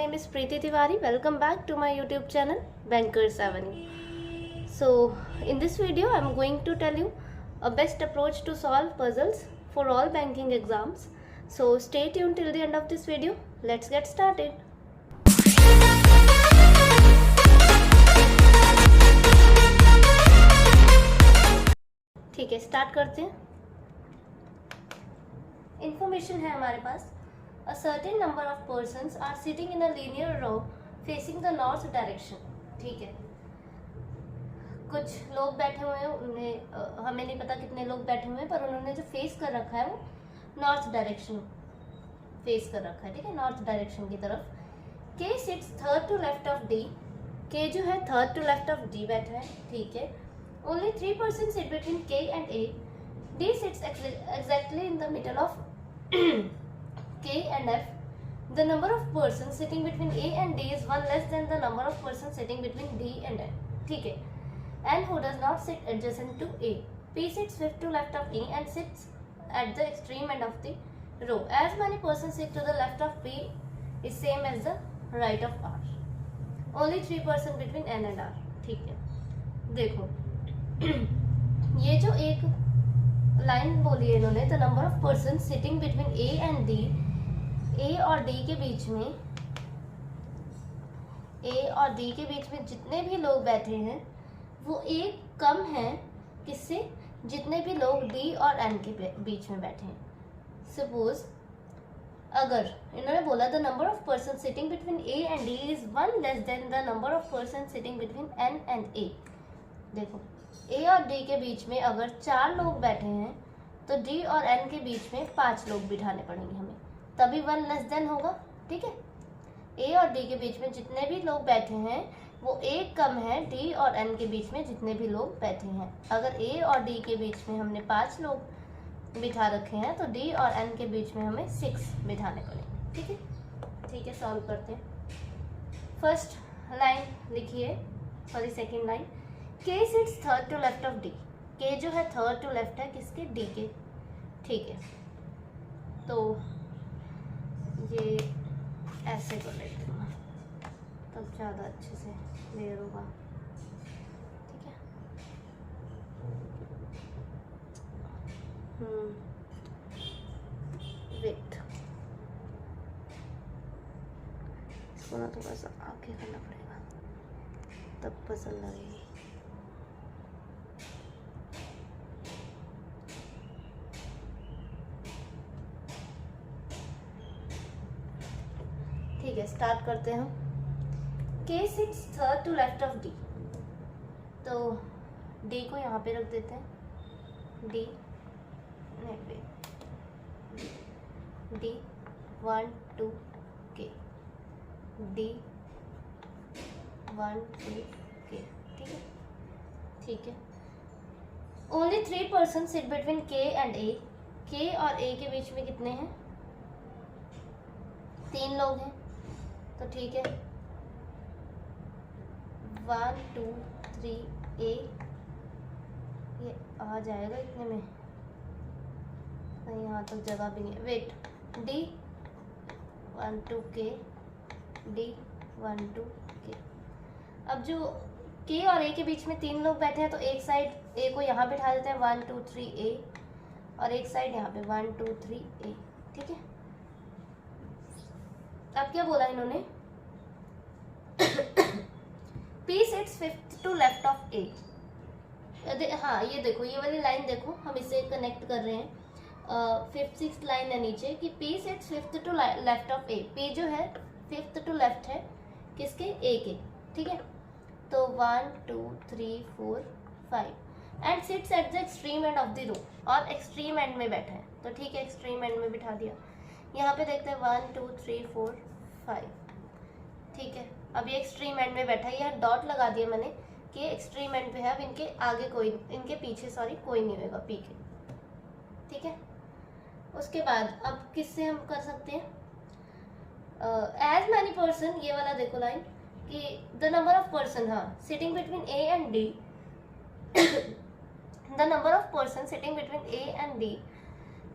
name is Preeti Tiwari. Welcome back to my YouTube channel Bankers Avenue. So in this video I am going to tell you a best approach to solve puzzles for all banking exams. So stay tuned till the end of this video. Let's get started. ठीक है, start करते हैं। Information है हमारे पास। A certain number of persons are sitting in a linear row facing the north direction. ठीक है, कुछ लोग बैठे हुए हैं, उन्हें हमें नहीं पता कितने लोग बैठे हुए हैं, पर उन्होंने जो फेस कर रखा है वो नॉर्थ डायरेक्शन फेस कर रखा है। ठीक है, नॉर्थ डायरेक्शन की तरफ। K sits third to left of D. K जो है third to left of D बैठा है। ठीक है, only 3 persons sit between K and A. D sits exactly in the middle of K and F. The number of persons sitting between A and D is one less than the number of persons sitting between D and F. ठीक है, and who does not sit adjacent to A. P sits fifth to left of E and sits at the extreme end of the row. As many persons sit to the left of P is same as the right of R. Only 3 persons between N and R. ठीक है, देखो ये जो एक line बोली है इन्होंने, the number of person sitting between A and D, A और डी के बीच में, ए और डी के बीच में जितने भी लोग बैठे हैं वो एक कम है किससे, जितने भी लोग डी और एन के बीच में बैठे हैं। सपोज अगर इन्होंने बोला the number of person sitting between A and D is one less than the number of person sitting between N and A. देखो ए और डी के बीच में अगर 4 लोग बैठे हैं तो डी और एन के बीच में 5 लोग बिठाने पड़ेंगे हमें, तभी 1 लेस देन होगा। ठीक है, ए और डी के बीच में जितने भी लोग बैठे हैं वो एक कम है डी और एन के बीच में जितने भी लोग बैठे हैं। अगर ए और डी के बीच में हमने 5 लोग बिठा रखे हैं तो डी और एन के बीच में हमें 6 बिठाने पड़ेंगे। ठीक है, ठीक है, सॉल्व करते हैं। फर्स्ट लाइन लिखिए, sorry second line. K sits third to left of D. K जो है थर्ड टू लेफ्ट है किसके, D के। ठीक है, तो ये ऐसे कर लेते हैं तब ज़्यादा अच्छे से क्लियर होगा। ठीक है, वेट, इसको ना थोड़ा सा आगे करना पड़ेगा तब पसंद लगेगी। ठीक है, स्टार्ट करते हैं हम। K sits third to left of D, तो D को यहाँ पे रख देते हैं। D D 1 2 K, D 1 2 K। ठीक है, ठीक है, only 3 person sit between K and A। K और A के बीच में कितने हैं, 3 लोग हैं, तो ठीक है 1 2 3 A, ये आ जाएगा इतने में, नहीं यहाँ तक जगह भी नहीं है। Wait, D 1 2 K, D 1 2 K। अब जो K और A के बीच में 3 लोग बैठे हैं तो एक साइड A को यहाँ बिठा देते हैं 1 2 3 A, और एक साइड यहाँ पे 1 2 3 A। ठीक है, अब क्या बोला इन्होंने, P sits fifth to left of A। हाँ, ये देखो, ये वाली लाइन देखो, हम इसे कनेक्ट कर रहे हैं। 5th 6th लाइन है नीचे कि P sits fifth to left of A। P जो है 5th to left है किसके, A के। ठीक है, तो 1 2 3 4 5 and sits at the extreme end of the row, और एक्सट्रीम एंड में बैठा है, तो ठीक है एक्सट्रीम एंड में बिठा दिया। यहाँ पे देखते हैं 1 2 3 4 5। ठीक है, अब ये एक्सट्रीम एंड में बैठा है, यह डॉट लगा दिया मैंने कि एक्सट्रीम एंड पे है। अब इनके आगे कोई, इनके पीछे सॉरी कोई नहीं होगा पी के। ठीक है, उसके बाद अब किससे हम कर सकते हैं, एज मैनी पर्सन, ये वाला देखो लाइन कि द नंबर ऑफ पर्सन, हाँ, sitting between A and D the number of persons sitting between A and D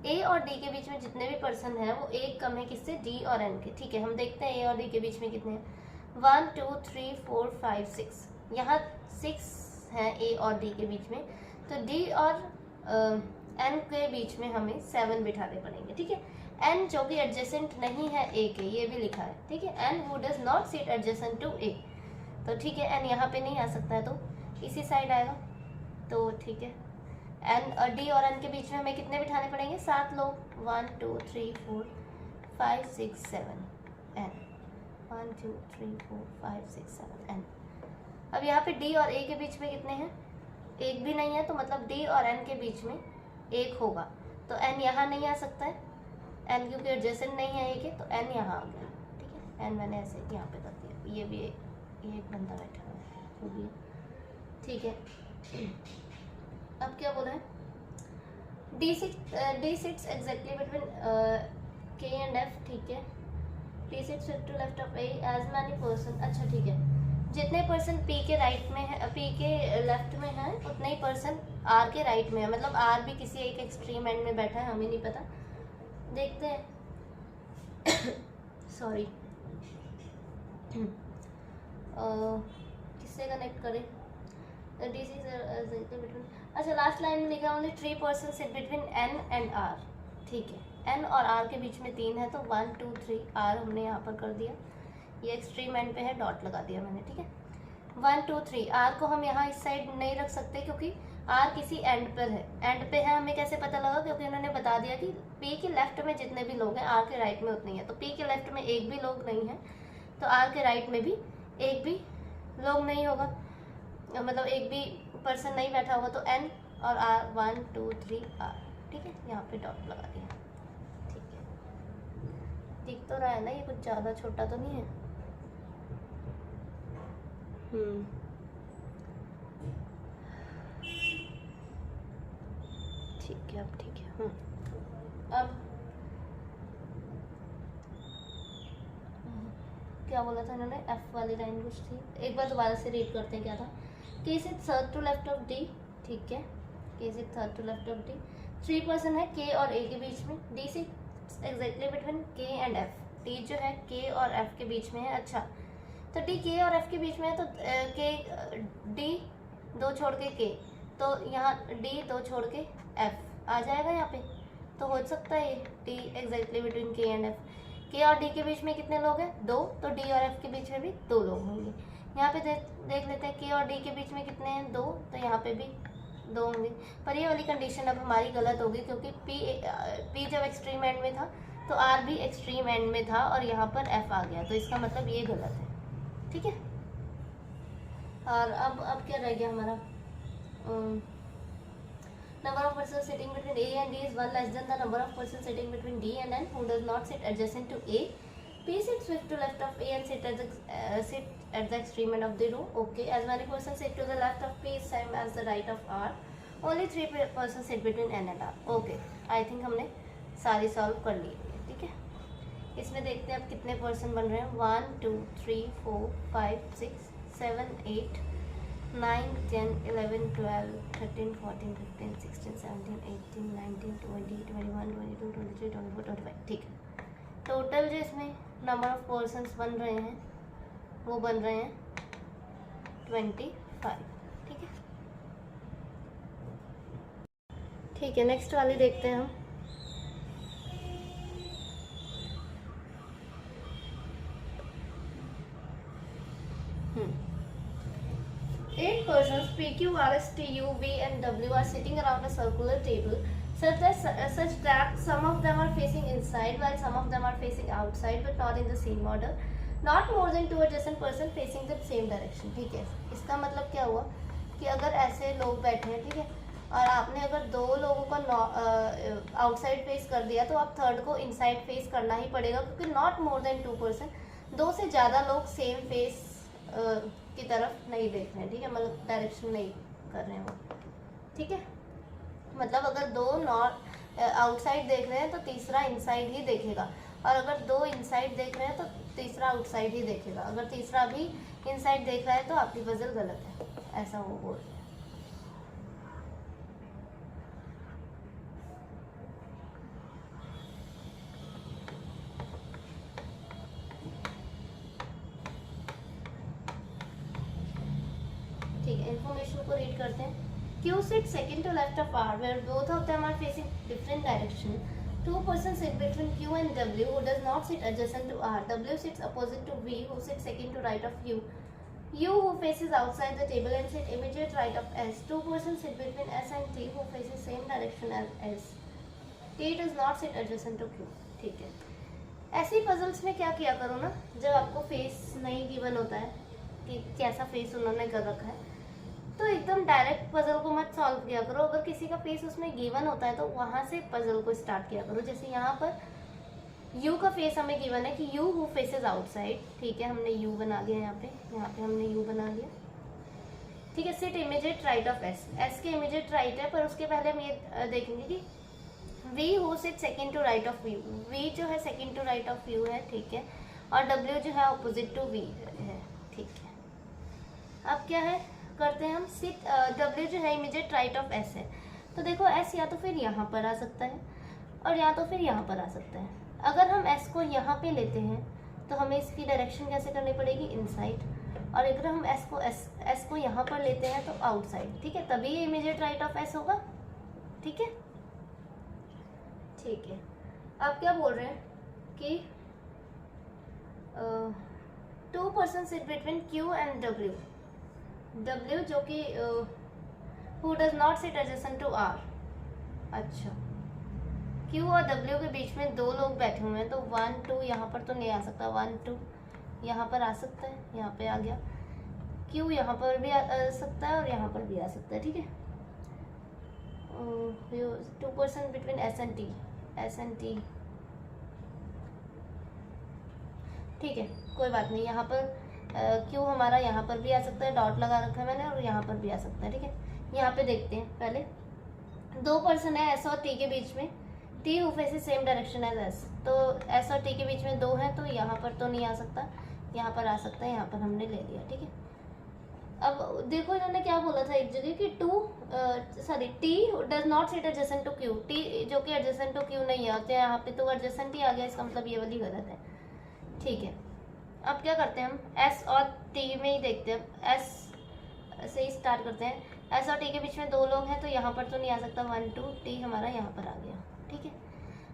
ए और डी के बीच में जितने भी पर्सन हैं वो एक कम है किससे, डी और एन के। ठीक है, हम देखते हैं ए और डी के बीच में कितने हैं। 1 2 3 4 5 6, यहाँ 6 हैं ए और डी के बीच में, तो डी और एन के बीच में हमें 7 बिठाने पड़ेंगे। ठीक है, एन जो कि एडजेसेंट नहीं है ए के, ये भी लिखा है। ठीक है, N who does not sit adjacent to A, तो ठीक है एन यहाँ पे नहीं आ सकता है, तो इसी साइड आएगा। तो ठीक है, एन डी और एन के बीच में हमें कितने बिठाने पड़ेंगे, 7 लोग। 1 2 3 4 5 6 7 एन, 1 2 3 4 5 6 7 एन। अब यहाँ पे डी और ए के बीच में कितने हैं, एक भी नहीं है, तो मतलब डी और एन के बीच में एक होगा, तो एन यहाँ नहीं आ सकता है, एन क्योंकि एडजेसेंट नहीं है ए के, तो एन यहाँ आ गया। ठीक है, एन मैंने ऐसे यहाँ पे कर दिया, ये भी ये एक बंदा बैठा हुआ है जो भी। ठीक है, अब क्या बोला है, D sits exactly between K and F. ठीक है, D sits to left of A as many person. अच्छा ठीक है, जितने पर्सन पी के राइट में है, पी के लेफ्ट में है, उतने ही पर्सन आर के राइट में है। मतलब आर भी किसी एक एक्सट्रीम एंड में बैठा है, हमें नहीं पता, देखते हैं। सॉरी, किससे कनेक्ट करें, अच्छा लास्ट लाइन में लिखा only 3 person sit between N and R. ठीक है, एन और आर के बीच में 3 है, तो 1 2 3 आर हमने यहाँ पर कर दिया, ये एक्सट्रीम एंड पे है, डॉट लगा दिया मैंने। ठीक है, 1 2 3 आर को हम यहाँ इस साइड नहीं रख सकते क्योंकि आर किसी एंड पर है, एंड पे है। हमें कैसे पता लगा, क्योंकि उन्होंने बता दिया कि पी के लेफ्ट में जितने भी लोग हैं आर के राइट में उतने ही है, तो पी के लेफ्ट में एक भी लोग नहीं है, तो आर के राइट में भी एक भी लोग नहीं होगा, मतलब एक भी पर्सन नहीं बैठा होगा, तो एन और आर 1 2 3 आर। ठीक है, यहाँ पे डॉट लगा दिया। ठीक है, दिख तो रहा है ना, ये कुछ ज़्यादा छोटा तो नहीं है। ठीक है, अब ठीक है। अब क्या बोला था इन्होंने, एफ वाली लाइन कुछ थी, एक बार दोबारा से रीड करते हैं क्या था। K is third to left of D. ठीक है, K is third to left of D, 3 person है के और ए के बीच में। डी से exactly between K and F, D जो है के और एफ के बीच में है। अच्छा, तो डी के और एफ के बीच में है, तो के डी 2 छोड़ के के, तो यहाँ डी 2 छोड़ के एफ आ जाएगा यहाँ पे, तो हो सकता है ये D exactly between K and F. के और डी के बीच में कितने लोग हैं, 2, तो डी और एफ के बीच में भी 2 लोग होंगे। यहाँ पे देख लेते हैं, के और डी के बीच में कितने हैं, 2, तो यहाँ पे भी 2 होंगे। पर ये वाली कंडीशन अब हमारी गलत होगी, क्योंकि पी जब एक्सट्रीम एंड में था तो आर भी एक्सट्रीम एंड में था, और यहाँ पर एफ आ गया, तो इसका मतलब ये गलत है। ठीक है, और अब क्या रह गया हमारा, number of persons sitting between A and D is 1 less than the number of persons sitting between D and N who does not sit adjacent to A. P sits swift to left of A and sit at the extreme end of the row. Okay, as many persons sit to the left of P is same as the right of R. Only 3 persons sit between N and R. Okay, I think हमने सारी solve कर ली है। ठीक है, इसमें देखते हैं अब कितने पर्सन बन रहे हैं। 1 2 3 4 5 6 7 8 9 10 11 12 13 14 15 16 17 18 19 20 21 22 23 24 25। ठीक है, टोटल जो इसमें नंबर ऑफ पर्सन्स बन रहे हैं वो बन रहे हैं 25। ठीक है, ठीक है, नेक्स्ट वाली देखते हैं हम। Eight persons P, Q, R, S, T, U, V, and W are sitting around a circular table such that some of them are facing inside while some of them are facing outside, but not in the same order. Not more than 2 adjacent person facing the same direction. ठीक है, इसका मतलब क्या हुआ कि अगर ऐसे लोग बैठे हैं, ठीक है, और आपने अगर 2 लोगों को आउटसाइड फेस कर दिया, तो आप थर्ड को इनसाइड फेस करना ही पड़ेगा, क्योंकि नॉट मोर देन 2 पर्सन, 2 से ज़्यादा लोग सेम फेस की तरफ नहीं देख रहे हैं। ठीक है, मतलब डायरेक्शन नहीं कर रहे हैं वो। ठीक है, मतलब अगर 2 आउटसाइड देख रहे हैं तो तीसरा इनसाइड ही देखेगा, और अगर 2 इनसाइड देख रहे हैं तो तीसरा आउटसाइड ही देखेगा। अगर तीसरा भी इनसाइड देख रहा है तो आपकी पजल गलत है, ऐसा वो बोल रहे हैं। ठीक है, इन्फॉर्मेशन को रीड करते हैं। Q sits second to left of R, where both of them are facing different direction. Two persons sit between Q and W, who does not sit adjacent to R. W sits opposite to V, who sits second to right of U. U, who faces outside the table and sit immediate right of S. Two persons sit between S and T, who faces same direction as S. T does not sit adjacent to Q. ठीक है, ऐसे puzzles में क्या किया करो ना, जब आपको फेस नहीं गिवन होता है कि कैसा फेस उन्होंने कर रखा है, तो एकदम डायरेक्ट पजल को मत सॉल्व किया करो। अगर किसी का फेस उसमें गिवन होता है तो वहां से पजल को स्टार्ट किया करो। जैसे यहाँ पर U का फेस हमें गिवन है कि U हु फेसेस आउटसाइड, ठीक है, हमने U बना दिया यहाँ पे हमने U बना दिया, ठीक है। Sit immediate right of S, S के इमीडिएट राइट है, पर उसके पहले हम ये देखेंगे कि V who sit second to right of U, V जो है second to right of U है, ठीक है, और W जो है अपोजिट टू V है, ठीक है। अब क्या है करते हैं हम, सिट W जो है इमीडिएट राइट ऑफ S है, तो देखो S या तो फिर यहाँ पर आ सकता है और या तो फिर यहाँ पर आ सकता है। अगर हम S को यहाँ पे लेते हैं तो हमें इसकी डायरेक्शन कैसे करनी पड़ेगी, इनसाइड, और अगर हम S को यहाँ पर लेते हैं तो आउटसाइड, ठीक है, तभी ये इमीडिएट राइट ऑफ S होगा, ठीक है। ठीक है, आप क्या बोल रहे हैं कि two person sit between Q and W जो कि who does not sit adjacent to R। अच्छा, Q और W के बीच में दो लोग बैठे हुए हैं, तो 1 2 यहाँ पर तो नहीं आ सकता, 1 2 यहाँ पर आ सकता है, यहाँ पे आ गया। Q यहाँ पर भी आ सकता है और यहाँ पर भी आ सकता है, ठीक है। Two person between S and T, ठीक है, कोई बात नहीं। यहाँ पर Q हमारा यहाँ पर भी आ सकता है, डॉट लगा रखा है मैंने, और यहाँ पर भी आ सकता है, ठीक है। यहाँ पे देखते हैं, पहले दो पर्सन है S और T के बीच में, T who faces same direction as S, तो S और T के बीच में दो हैं, तो यहाँ पर तो नहीं आ सकता, यहाँ पर आ सकता है, यहाँ पर हमने ले लिया, ठीक है। अब देखो इन्होंने क्या बोला था एक जगह कि T does not sit adjacent to Q, T जो कि एडजेसेंट टू Q नहीं है, तो यहाँ पे तो एडजेसेंट ही आ गया, इसका मतलब ये वाली गलत है, ठीक है। अब क्या करते हैं हम, S और T में ही देखते हैं, S से ही स्टार्ट करते हैं। S और T के बीच में दो लोग हैं, तो यहाँ पर तो नहीं आ सकता, 1 2 T हमारा यहाँ पर आ गया, ठीक है।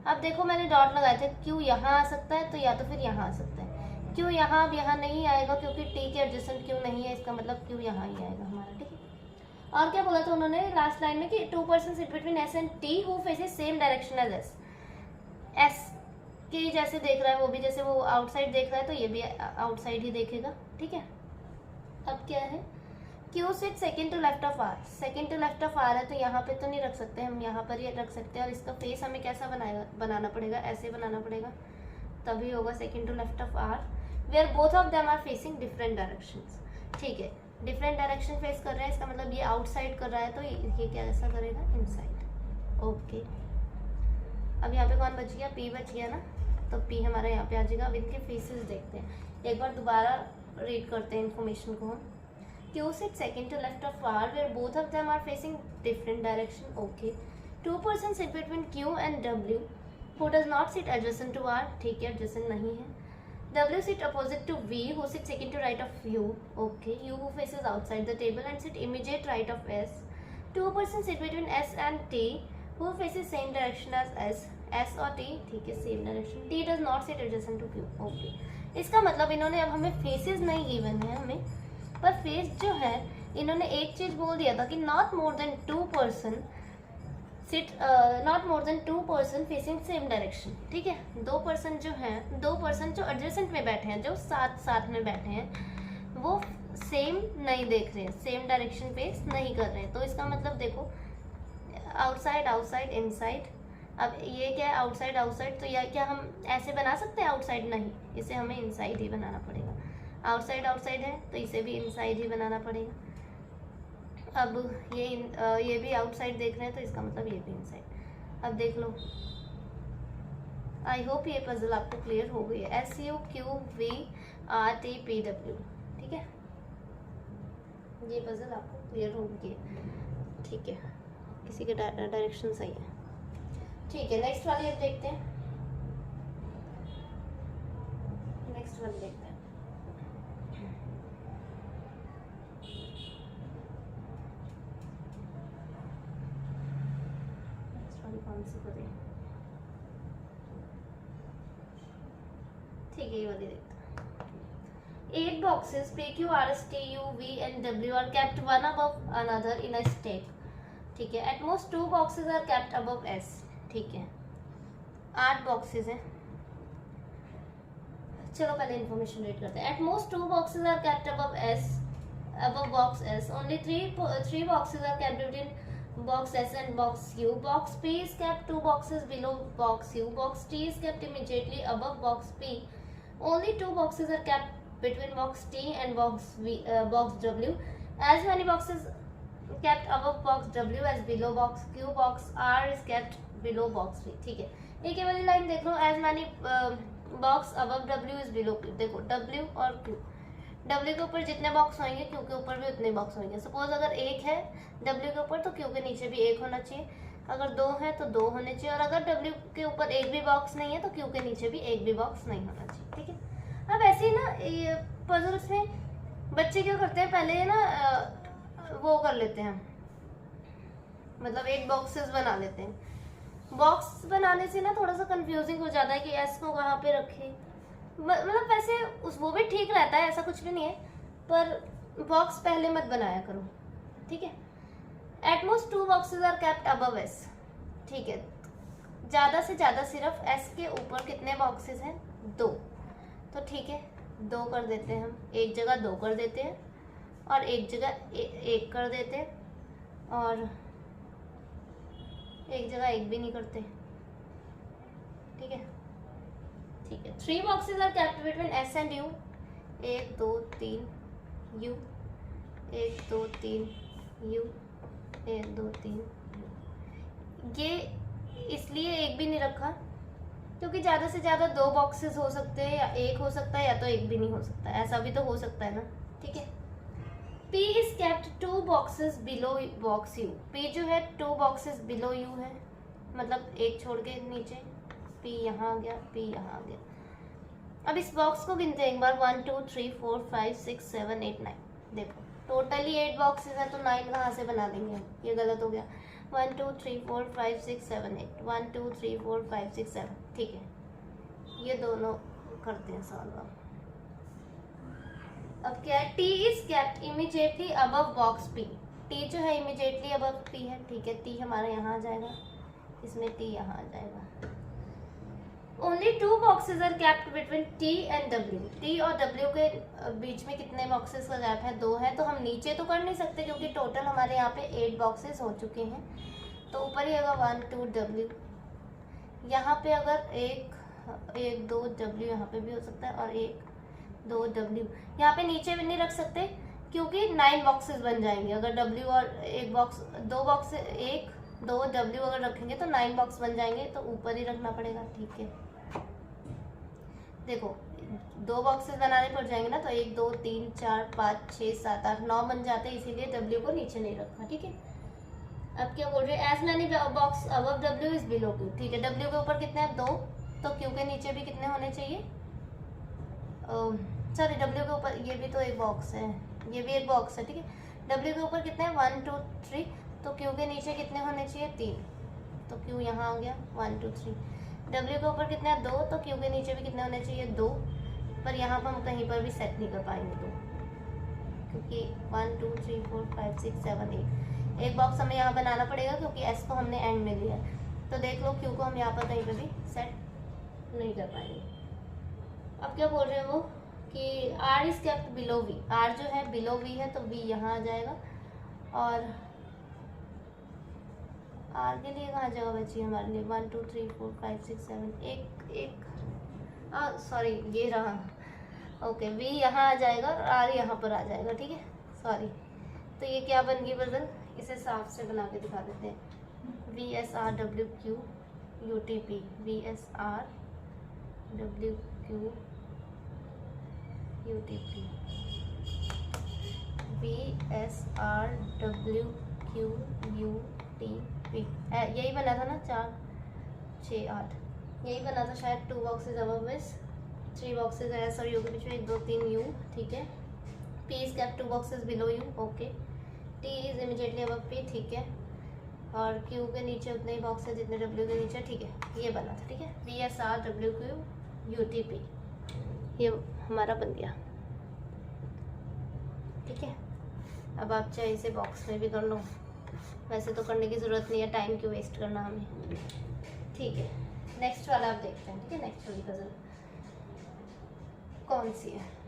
अब देखो मैंने डॉट लगाए थे, Q यहाँ आ सकता है, तो या तो फिर यहाँ आ सकता है। Q यहाँ अब यहाँ नहीं आएगा क्योंकि T के एडजेसेंट Q नहीं है, इसका मतलब Q यहाँ ही आएगा हमारा, ठीक है। और क्या बोला था उन्होंने लास्ट लाइन में कि two person sit between S and T who faces same direction as S। S के जैसे देख रहा है वो भी, जैसे वो आउटसाइड देख रहा है तो ये भी आउटसाइड ही देखेगा, ठीक है। अब क्या है, Q sit second to left of R, second to left of R है, तो यहाँ पे तो नहीं रख सकते, हम यहाँ पर ही रख सकते हैं, और इसका फेस हमें कैसा बनाना पड़ेगा, ऐसे बनाना पड़ेगा, तभी होगा second to left of R, where both of them are facing different directions, ठीक है। डिफरेंट डायरेक्शन फेस कर रहे हैं, इसका मतलब ये आउटसाइड कर रहा है, तो ये कैसा करेगा, इनसाइड, ओके। अब यहाँ पे कौन बच गया, P बच गया ना, तो P हमारा यहाँ पे आ जाएगा। अब इनके फेसेस देखते हैं, एक बार दोबारा रीड करते हैं इन्फॉर्मेशन को हम। Q sit second to left of R, where both of them are facing different direction, okay. Two persons sit between Q and W, who does not sit adjacent to R, ठीक है, adjacent नहीं है। W sit opposite to V, who sits second to right of U, okay. U who faces outside the table and sit immediate right of S. Two persons sit between S and T, who faces same direction as S. S और T, ठीक है, same direction. T does not sit adjacent to Q, okay. इसका मतलब इन्होंने अब हमें faces नहीं given है हमें, पर फेस जो है इन्होंने एक चीज बोल दिया था कि not more than two person facing same direction, ठीक है। दो पर्सन जो एडजेसेंट में बैठे हैं, जो साथ में बैठे हैं, वो सेम नहीं देख रहे हैं, सेम डायरेक्शन फेस नहीं कर रहे हैं, तो इसका मतलब देखो आउटसाइड इनसाइड। अब ये क्या है, आउटसाइड, तो यह क्या हम ऐसे बना सकते हैं, आउटसाइड नहीं, इसे हमें इनसाइड ही बनाना पड़ेगा। आउटसाइड है तो इसे भी इनसाइड ही बनाना पड़ेगा। अब ये भी आउटसाइड देख रहे हैं, तो इसका मतलब ये भी इनसाइड। अब देख लो, आई होप ये पजल आपको क्लियर हो गई है। SUQVRTPW, ठीक है, ये पजल आपको क्लियर हो गई है, ठीक है। किसी के डायरेक्शन सही है, ठीक है। नेक्स्ट वाली अब देखते हैं, कौन सी करें, ठीक है ये वाली देखते हैं। 8 boxes P Q R S T U V and W are kept one above another in a stack, ठीक है। At most 2 boxes are kept above S, ठीक है। 8 boxes हैं, चलो पहले इन्फॉर्मेशन रीड करते हैं। At most 2 boxes are kept above S, above box S. Only 3 boxes are kept between box S and box U. Box P is kept 2 boxes below box U. Box T is kept immediately above box P. Only 2 boxes are kept between box T and box W. As many boxes kept above box W as below box Q. Box R is kept below box P, ठीक है। एक ये वाली line देख लो, as many box above W is below Q। देखो W और Q, W के ऊपर जितने बॉक्स होंगे Q के ऊपर भी उतने बॉक्स होंगे। सपोज अगर एक है W के ऊपर तो Q के नीचे भी एक होना चाहिए, अगर 2 है तो 2 होने चाहिए, और अगर W के ऊपर एक भी बॉक्स नहीं है तो Q के नीचे भी एक भी बॉक्स नहीं होना चाहिए, ठीक है। अब ऐसे ही ना ये पजल्स में बच्चे क्या करते हैं, पहले ना वो कर लेते हैं, मतलब 8 बॉक्सेस बना लेते हैं। बॉक्स बनाने से ना थोड़ा सा कंफ्यूजिंग हो जाता है कि S को कहाँ पे रखें, मतलब वैसे वो भी ठीक रहता है, ऐसा कुछ भी नहीं है, पर बॉक्स पहले मत बनाया करो, ठीक है। At most 2 boxes are kept above S, ठीक है। ज़्यादा से ज़्यादा सिर्फ S के ऊपर कितने बॉक्सेस हैं, 2, तो ठीक है 2 कर देते हैं हम, एक जगह 2 कर देते हैं और एक जगह 1 कर देते हैं, और एक जगह 1 भी नहीं करते, ठीक है। ठीक है, 3 boxes are kept between S and U, 1 2 3 U, 1 2 3 U, 1 2 3 U। ये इसलिए 1 भी नहीं रखा क्योंकि ज़्यादा से ज़्यादा 2 बॉक्सेस हो सकते हैं, या 1 हो सकता है, या तो 1 भी नहीं हो सकता, ऐसा भी तो हो सकता है ना, ठीक है। P is kept 2 boxes below box U। P जो है 2 boxes below U है, मतलब एक छोड़ के नीचे, P यहाँ आ गया, P यहाँ आ गया। अब इस बॉक्स को गिनते हैं एक बार, 1 2 3 4 5 6 7 8 9। देखो टोटली 8 बॉक्सेस हैं तो 9 कहाँ से बना देंगे हम, ये गलत हो गया। 1 2 3 4 5 6 7 8, 1 2 3 4 5 6 7, ठीक है। ये दोनों करते हैं सॉल्व। अब क्या है, T is kept immediately above box P। T जो है इमीडिएटली अबव P है, ठीक है। T हमारा यहाँ आ जाएगा, इसमें T यहाँ आ जाएगा। Only 2 boxes are kept between T and W। T और W के बीच में कितने बॉक्सेस का गैप है, 2 है, तो हम नीचे तो कर नहीं सकते क्योंकि टोटल हमारे यहाँ पे 8 बॉक्सेस हो चुके हैं, तो ऊपर ही होगा 1 2 W। यहाँ पे अगर 1 2 W यहाँ पे भी हो सकता है, और 1 2 W यहाँ पे नीचे भी नहीं रख सकते क्योंकि 9 बॉक्सेस बन जाएंगे। अगर W और एक बॉक्स 2 बॉक्स 1 2 W अगर रखेंगे तो 9 बॉक्स बन जाएंगे, तो ऊपर ही रखना पड़ेगा, ठीक है। देखो 2 बॉक्सेस बनाने पड़ जाएंगे ना, तो 1 2 3 4 5 6 7 8 9 बन जाते हैं, इसीलिए W को नीचे नहीं रखा, ठीक है। अब क्या बोल रहे हैं, as many box above W is below Q, ठीक है। W के ऊपर कितने हैं, 2, तो Q के नीचे भी कितने होने चाहिए, सॉरी W के ऊपर ये भी तो एक बॉक्स है, ये भी एक बॉक्स है, ठीक है। W के ऊपर कितने हैं, 1 2 3, तो Q के नीचे कितने होने चाहिए, 3, तो Q यहाँ आ गया 1 2 3। W के ऊपर कितने हैं, 2, तो Q के नीचे भी कितने होने चाहिए, 2, पर यहाँ पर हम कहीं पर भी सेट नहीं कर पाएंगे 2, क्योंकि 1 2 3 4 5 6 7 8 एक बॉक्स हमें यहाँ बनाना पड़ेगा क्योंकि S को हमने एंड में लिया, तो देख लो Q को हम यहाँ पर कहीं पर भी सेट नहीं कर पाएंगे। अब क्या बोल रहे हैं वो कि R is kept below V। R जो है बिलो V है, तो V यहाँ आ जाएगा, और R के लिए कहाँ जगह बची हमारे लिए, 1 2 3 4 5 6 7 एक सॉरी ये रहा, ओके। V यहाँ आ जाएगा और R यहाँ पर आ जाएगा, ठीक है, सॉरी। तो ये क्या बन गई बदल, इसे साफ से बना के दिखा देते हैं। VSRWQ UTP, VSRWQ UTP, VSRWQ UTP, यही बना था ना, 4 6 8, यही बना था शायद। 2 boxes above S, 3 boxes S और यू के बीच में 1 2 3 यू, ठीक है। P is kept 2 boxes below you, okay. T is immediately above P, ठीक है। और क्यू के नीचे उतने ही बॉक्स है जितने डब्ल्यू के नीचे, ठीक है, ये बना था, ठीक है, W के नीचे, ठीक है, ये बना था, ठीक है, VSR WQ UTP, ये हमारा बन गया, ठीक है। अब आप चाहे इसे बॉक्स में भी कर लो, वैसे तो करने की ज़रूरत नहीं है, टाइम क्यों वेस्ट करना हमें, ठीक है। नेक्स्ट वाला आप देखते हैं, ठीक है, नेक्स्ट वाली पजल कौन सी है।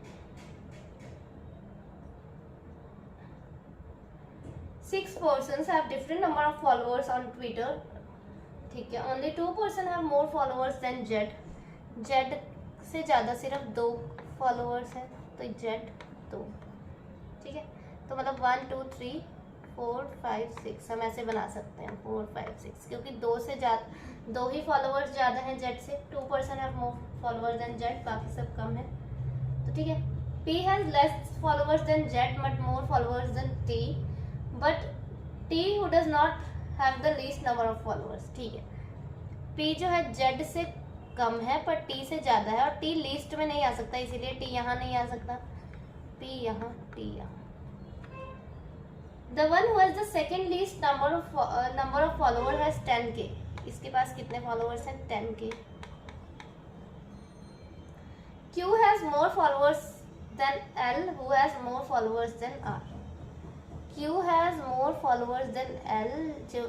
6 persons have different number of followers on Twitter, ठीक है, only 2 person have more followers than Z से ज़्यादा सिर्फ 2 फॉलोअर्स हैं, तो Z 2, ठीक है, तो मतलब 1 2 3 4 5 6 हम ऐसे बना सकते हैं, 4 5 6, क्योंकि 2 से ज़्यादा 2 ही फॉलोअर्स ज़्यादा हैं Z से, 2 person have more followers than Z, बाकी सब कम है, तो ठीक है। P has less followers than Z but more followers than T, but T who does not have the least number of followers, ठीक है, P जो है Z से कम है पर T से ज़्यादा है, और T लीस्ट में नहीं आ सकता, इसीलिए T यहाँ नहीं आ सकता, P यहाँ, T यहाँ। The one who has the second least number of follower has 10K, इसके पास कितने फॉलोअर्स हैं, 10K। Q has more followers than L who has more followers than R, Q has more followers than L जो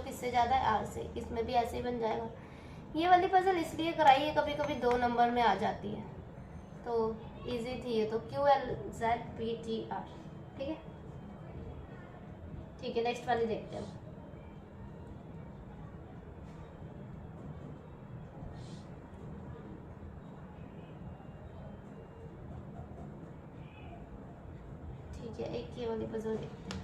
किससे ज़्यादा है, R से, इसमें भी ऐसे ही बन जाएगा। ये वाली पजल इसलिए कराई है, कभी कभी 2 नंबर में आ जाती है, तो इजी थी ये, तो QLZPTR, ठीक है, ठीक है। नेक्स्ट वाली देखते हैं, ठीक है, एक ये वाली पजल देखते हैं।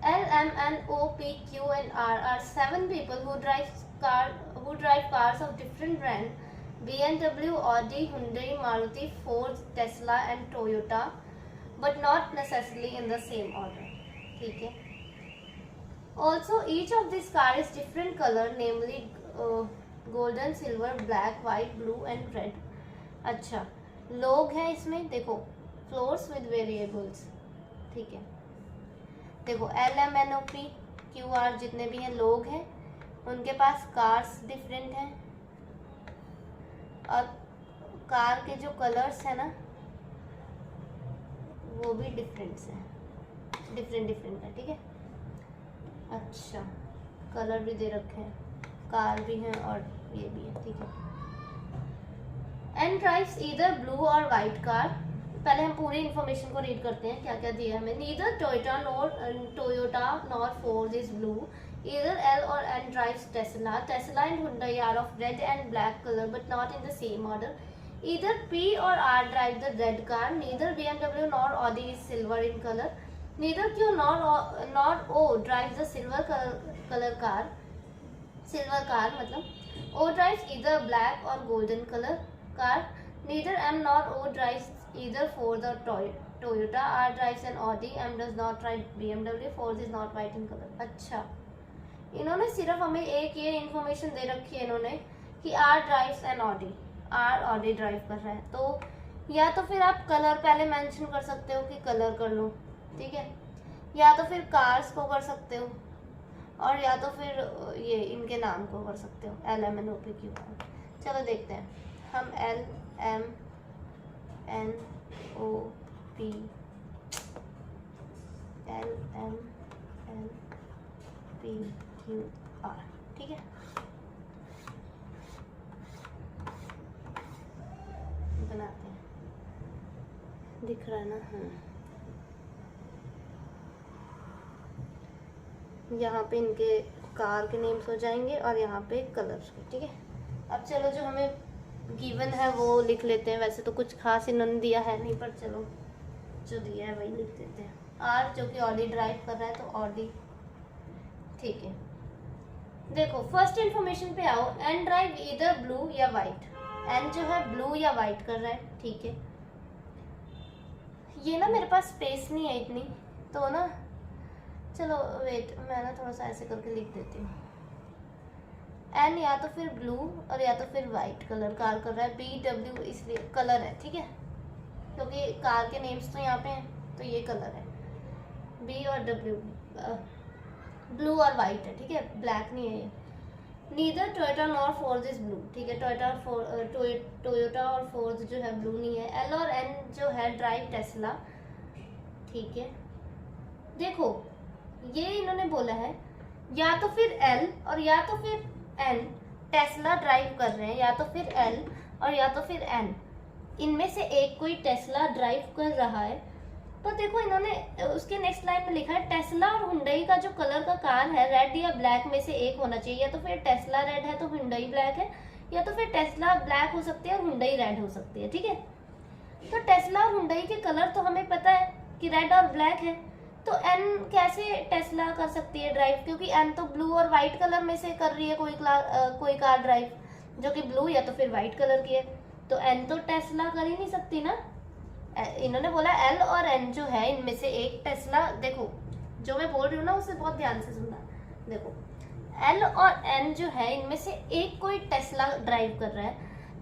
L, M, N, O, P, Q and R are 7 people who drive cars of different brand, BMW, Audi, Hyundai, Maruti, Ford, Tesla and Toyota, but not necessarily in the same order, ठीक है। Also each of these cars is different color, namely golden, silver, black, white, blue and red। अच्छा, लोग हैं इसमें, देखो floors with variables, ठीक है, देखो L, M, N, O, P, Q, R जितने भी हैं लोग हैं, उनके पास कार्स डिफरेंट हैं, और कार के जो कलर्स हैं ना वो भी डिफरेंट है, ठीक है। अच्छा, कलर भी दे रखे हैं, कार भी हैं और ये भी है, ठीक है। एंड ड्राइव्स ईदर ब्लू और वाइट कार, पहले हम पूरी इन्फॉर्मेशन को रीड करते हैं, क्या क्या दिया है हमें। Neither Toyota nor Ford is blue, either L or N drives Tesla and Hyundai are of red and black color but not in the same order, either P or R drive the red car, neither BMW nor Audi is silver in color, neither Q nor O drives the silver car मतलब O drives either black or golden color car, neither M nor O drives either Ford or Toyota, R drives an Audi, M does not drive BMW, Ford is not white in color। अच्छा, इन्होंने सिर्फ हमें एक ये information दे रखी है इन्होंने कि R drives an Audi, R Audi drive कर रहा है, तो या तो फिर आप कलर पहले मेंशन कर सकते हो कि कलर कर लो, ठीक है, या तो फिर कार्स को कर सकते हो, और या तो फिर ये इनके नाम को कर सकते हो, L, M, N, O, P, Q, R। चलो देखते हैं, हम L, M, N, O, P, L, M, N, P, Q, R, ठीक है, बनाते हैं, दिख रहा है ना, हाँ, यहाँ पे इनके कार के नेम्स हो जाएंगे और यहाँ पे कलर्स के, ठीक है। अब चलो जो हमें गिवन है वो लिख लेते हैं, वैसे तो कुछ खास इन्होंने दिया है नहीं, पर चलो जो दिया है वही लिख देते हैं। R जो कि ऑडी ड्राइव कर रहा है, तो ऑडी, ठीक है। देखो फर्स्ट इन्फॉर्मेशन पे आओ, N ड्राइव इधर ब्लू या वाइट, N जो है ब्लू या वाइट कर रहा है, ठीक है। ये ना मेरे पास स्पेस नहीं है इतनी, तो ना चलो वेट, मैं ना थोड़ा सा ऐसे करके लिख देती हूँ। N या तो फिर ब्लू और या तो फिर वाइट कलर कार कर रहा है, BW इसलिए कलर है, ठीक है, क्योंकि कार के नेम्स तो यहाँ पे हैं, तो ये कलर है। बी और डब्ल्यू ब्लू और वाइट है, ठीक है, ब्लैक नहीं है ये। Neither Toyota nor force is blue, ठीक है, टोयोटा और फोर्स जो है ब्लू नहीं है। एल और एन जो है ड्राइव टेस्ला, ठीक है। देखो ये इन्होंने बोला है या तो फिर एल और या तो फिर एन टेस्ला ड्राइव कर रहे हैं, या तो फिर एल और या तो फिर एन, इनमें से एक कोई टेस्ला ड्राइव कर रहा है। पर देखो इन्होंने उसके नेक्स्ट लाइन में लिखा है टेस्ला और हुंडई का जो कलर का कार है रेड या ब्लैक में से एक होना चाहिए, या तो फिर टेस्ला रेड है तो हुंडई ब्लैक है, या तो फिर टेस्ला ब्लैक हो सकती है और हुंडई रेड हो सकती है, ठीक है। तो टेस्ला और हुंडई के कलर तो हमें पता है कि रेड और ब्लैक है, तो एन कैसे टेस्ला कर सकती है ड्राइव, क्योंकि एन तो ब्लू और वाइट कलर में से कर रही है कोई कार ड्राइव, जो कि ब्लू या तो फिर वाइट कलर की है, तो एन तो टेस्ला कर ही नहीं सकती ना। इन्होंने बोला एल और एन जो है इनमें से एक टेस्ला, देखो जो मैं बोल रही हूँ ना उसे बहुत ध्यान से सुनना। देखो एल और एन जो है इनमें से एक कोई टेस्ला ड्राइव कर रहा है,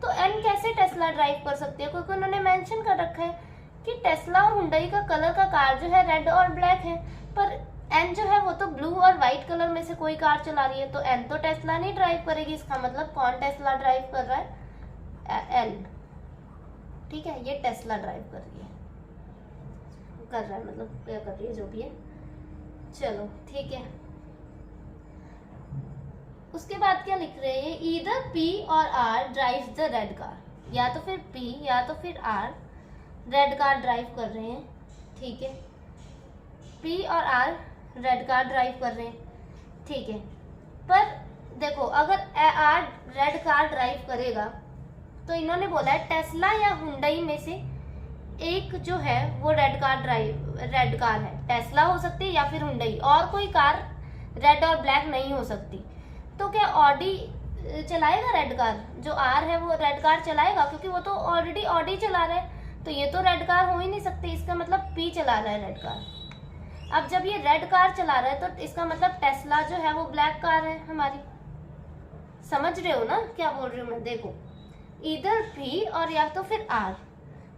तो एन कैसे टेस्ला ड्राइव कर सकती है, क्योंकि उन्होंने मेंशन कर रखा है कि टेस्ला और हुंडई का कलर का कार जो है रेड और ब्लैक है, पर एन जो है वो तो ब्लू और वाइट कलर में से कोई कार चला रही है, तो एन तो टेस्ला नहीं ड्राइव करेगी। इसका मतलब कौन टेस्ला ड्राइव कर रहा है, एल, ठीक है, ये टेस्ला ड्राइव कर रही है, मतलब क्या कर रही है जो भी है, चलो ठीक है। उसके बाद क्या लिख रहे हैं, ईदर पी और R drives the red car, या तो फिर पी या तो फिर आर रेड कार ड्राइव कर रहे हैं, ठीक है, पी और आर रेड कार ड्राइव कर रहे हैं, ठीक है। पर देखो अगर आर रेड कार ड्राइव करेगा तो इन्होंने बोला है टेस्ला या हुंडई में से एक जो है वो रेड कार है, टेस्ला हो सकती है या फिर हुंडई, और कोई कार रेड और ब्लैक नहीं हो सकती। तो क्या ऑडी चलाएगा रेड कार, जो आर है वो रेड कार चलाएगा, क्योंकि वो तो ऑलरेडी ऑडी चला रहा है, तो ये तो रेड कार हो ही नहीं सकती, इसका मतलब पी चला रहा है रेड कार। अब जब ये रेड कार चला रहा है तो इसका मतलब टेस्ला जो है वो ब्लैक कार है हमारी, समझ रहे हो ना क्या बोल रही हूँ मैं। देखो इधर पी और या तो फिर आर,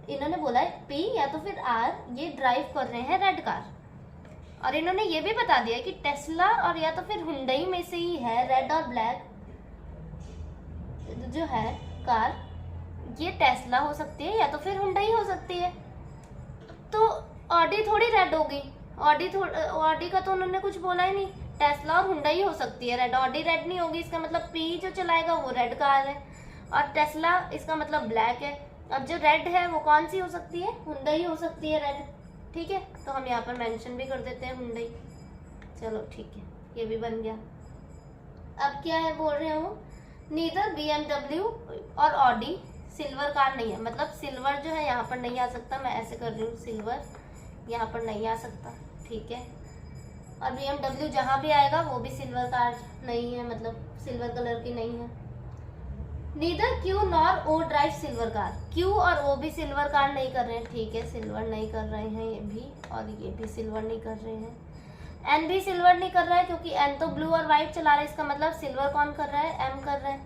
इन्होंने बोला है पी या तो फिर आर ये ड्राइव कर रहे हैं रेड कार, और इन्होंने ये भी बता दिया कि टेस्ला और या तो फिर हुंडई में से ही है रेड और ब्लैक जो है कार, ये टेस्ला हो सकती है या तो फिर हुंडई हो सकती है। तो ऑडी थोड़ी रेड होगी, ऑडी का तो उन्होंने कुछ बोला ही नहीं, टेस्ला और हुंडई हो सकती है रेड, ऑडी रेड नहीं होगी, इसका मतलब पी जो चलाएगा वो रेड कार है, और टेस्ला इसका मतलब ब्लैक है। अब जो रेड है वो कौन सी हो सकती है, हुंडई हो सकती है रेड, ठीक है, तो हम यहाँ पर मेंशन भी कर देते हैं हुंडई, चलो ठीक है, ये भी बन गया। अब क्या है बोल रहे हैं वो, नीदर BMW और ऑडी सिल्वर कार नहीं है, मतलब सिल्वर जो है यहाँ पर नहीं आ सकता, मैं ऐसे कर रही हूँ, सिल्वर यहाँ पर नहीं आ सकता, ठीक है, और BMW जहाँ भी आएगा वो भी सिल्वर कार नहीं है, मतलब सिल्वर कलर की नहीं है। Neither Q nor O drive silver car, Q और O भी सिल्वर कार नहीं कर रहे हैं, ठीक है, सिल्वर नहीं कर रहे हैं ये भी, और ये भी सिल्वर नहीं कर रहे हैं। N भी सिल्वर नहीं कर रहा है, क्योंकि N तो ब्लू और वाइट चला रहा है, इसका मतलब सिल्वर कौन कर रहा है, M कर रहा है,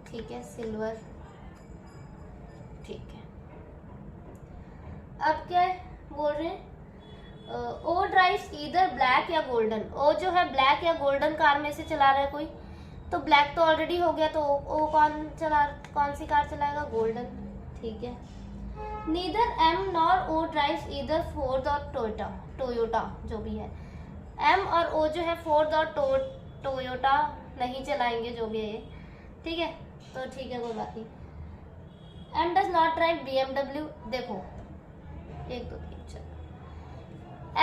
ठीक है, सिल्वर, ठीक है। अब क्या है बोल रहे हैं, ओ ड्राइव्स ईदर ब्लैक या गोल्डन, ओ जो है ब्लैक या गोल्डन कार में से चला रहा है कोई, तो ब्लैक तो ऑलरेडी हो गया, तो ओ कौन सी कार चलाएगा, गोल्डन, ठीक है। Neither M nor O drives either Ford और टोयोटा जो भी है, M और O जो है फोर्ड और टोयोटा नहीं चलाएंगे जो भी है ये, ठीक है, तो ठीक है कोई बात नहीं। M does not drive BMW, देखो 1 2 3 चलो,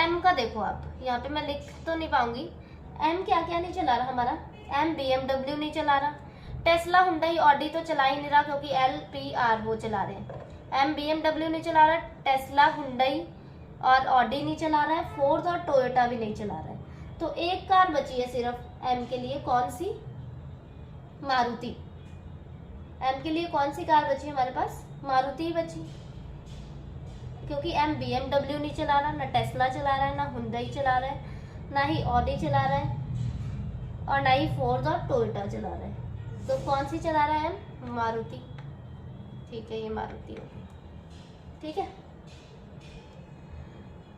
M का देखो आप, यहाँ पे मैं लिख तो नहीं पाऊंगी, M क्या क्या नहीं चला रहा हमारा, M BMW नहीं चला रहा, टेस्ला हुंडई ऑडी तो चला ही नहीं रहा, क्योंकि LPR वो चला रहे हैं, M BMW नहीं चला रहा, टेस्ला हुंडई और ऑडी नहीं चला रहा है, फोर्ड और टोयोटा भी नहीं चला रहा है, तो एक कार बची है सिर्फ M के लिए, कौन सी, मारुति। M के लिए कौन सी कार बची हमारे पास, मारुति ही बची, क्योंकि M BMW नहीं चला रहा, ना टेस्ला चला रहा है, ना हुंडई चला रहा है, ना ही ऑडी चला रहा है, और ना ही फोर्ड और टोयोटा चला रहा है, तो कौन सी चला रहा है, मारुति, ठीक है, ये मारुति होगी, ठीक है।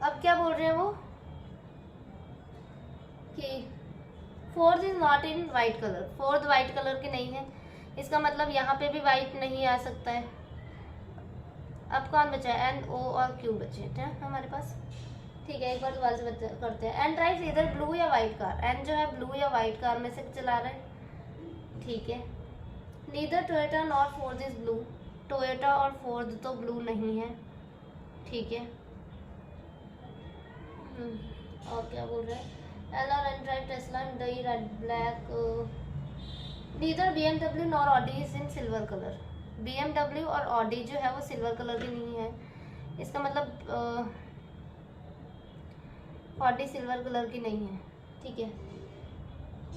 अब क्या बोल रहे हैं वो, कि fourth is not in white colour, fourth white colour की नहीं है, इसका मतलब यहाँ पे भी वाइट नहीं आ सकता है। अब कौन बचा है? एन, ओ और क्यू बचे हैं हमारे पास। ठीक है, एक बार दोबारा से करते हैं। एन ड्राइव्स इधर ब्लू या वाइट कार, एन जो है ब्लू या वाइट कार में से चला रहा है। ठीक है, neither Toyota nor Ford is blue, Toyota और फोर्ड तो ब्लू नहीं है। ठीक है, और क्या बोल रहे हैं? एल और N drive Tesla, Hyundai, red black. Neither BMW nor Audi is in silver colour, BMW और ऑडी जो है वो सिल्वर कलर की नहीं है, इसका मतलब ऑडी सिल्वर कलर की नहीं है। ठीक है,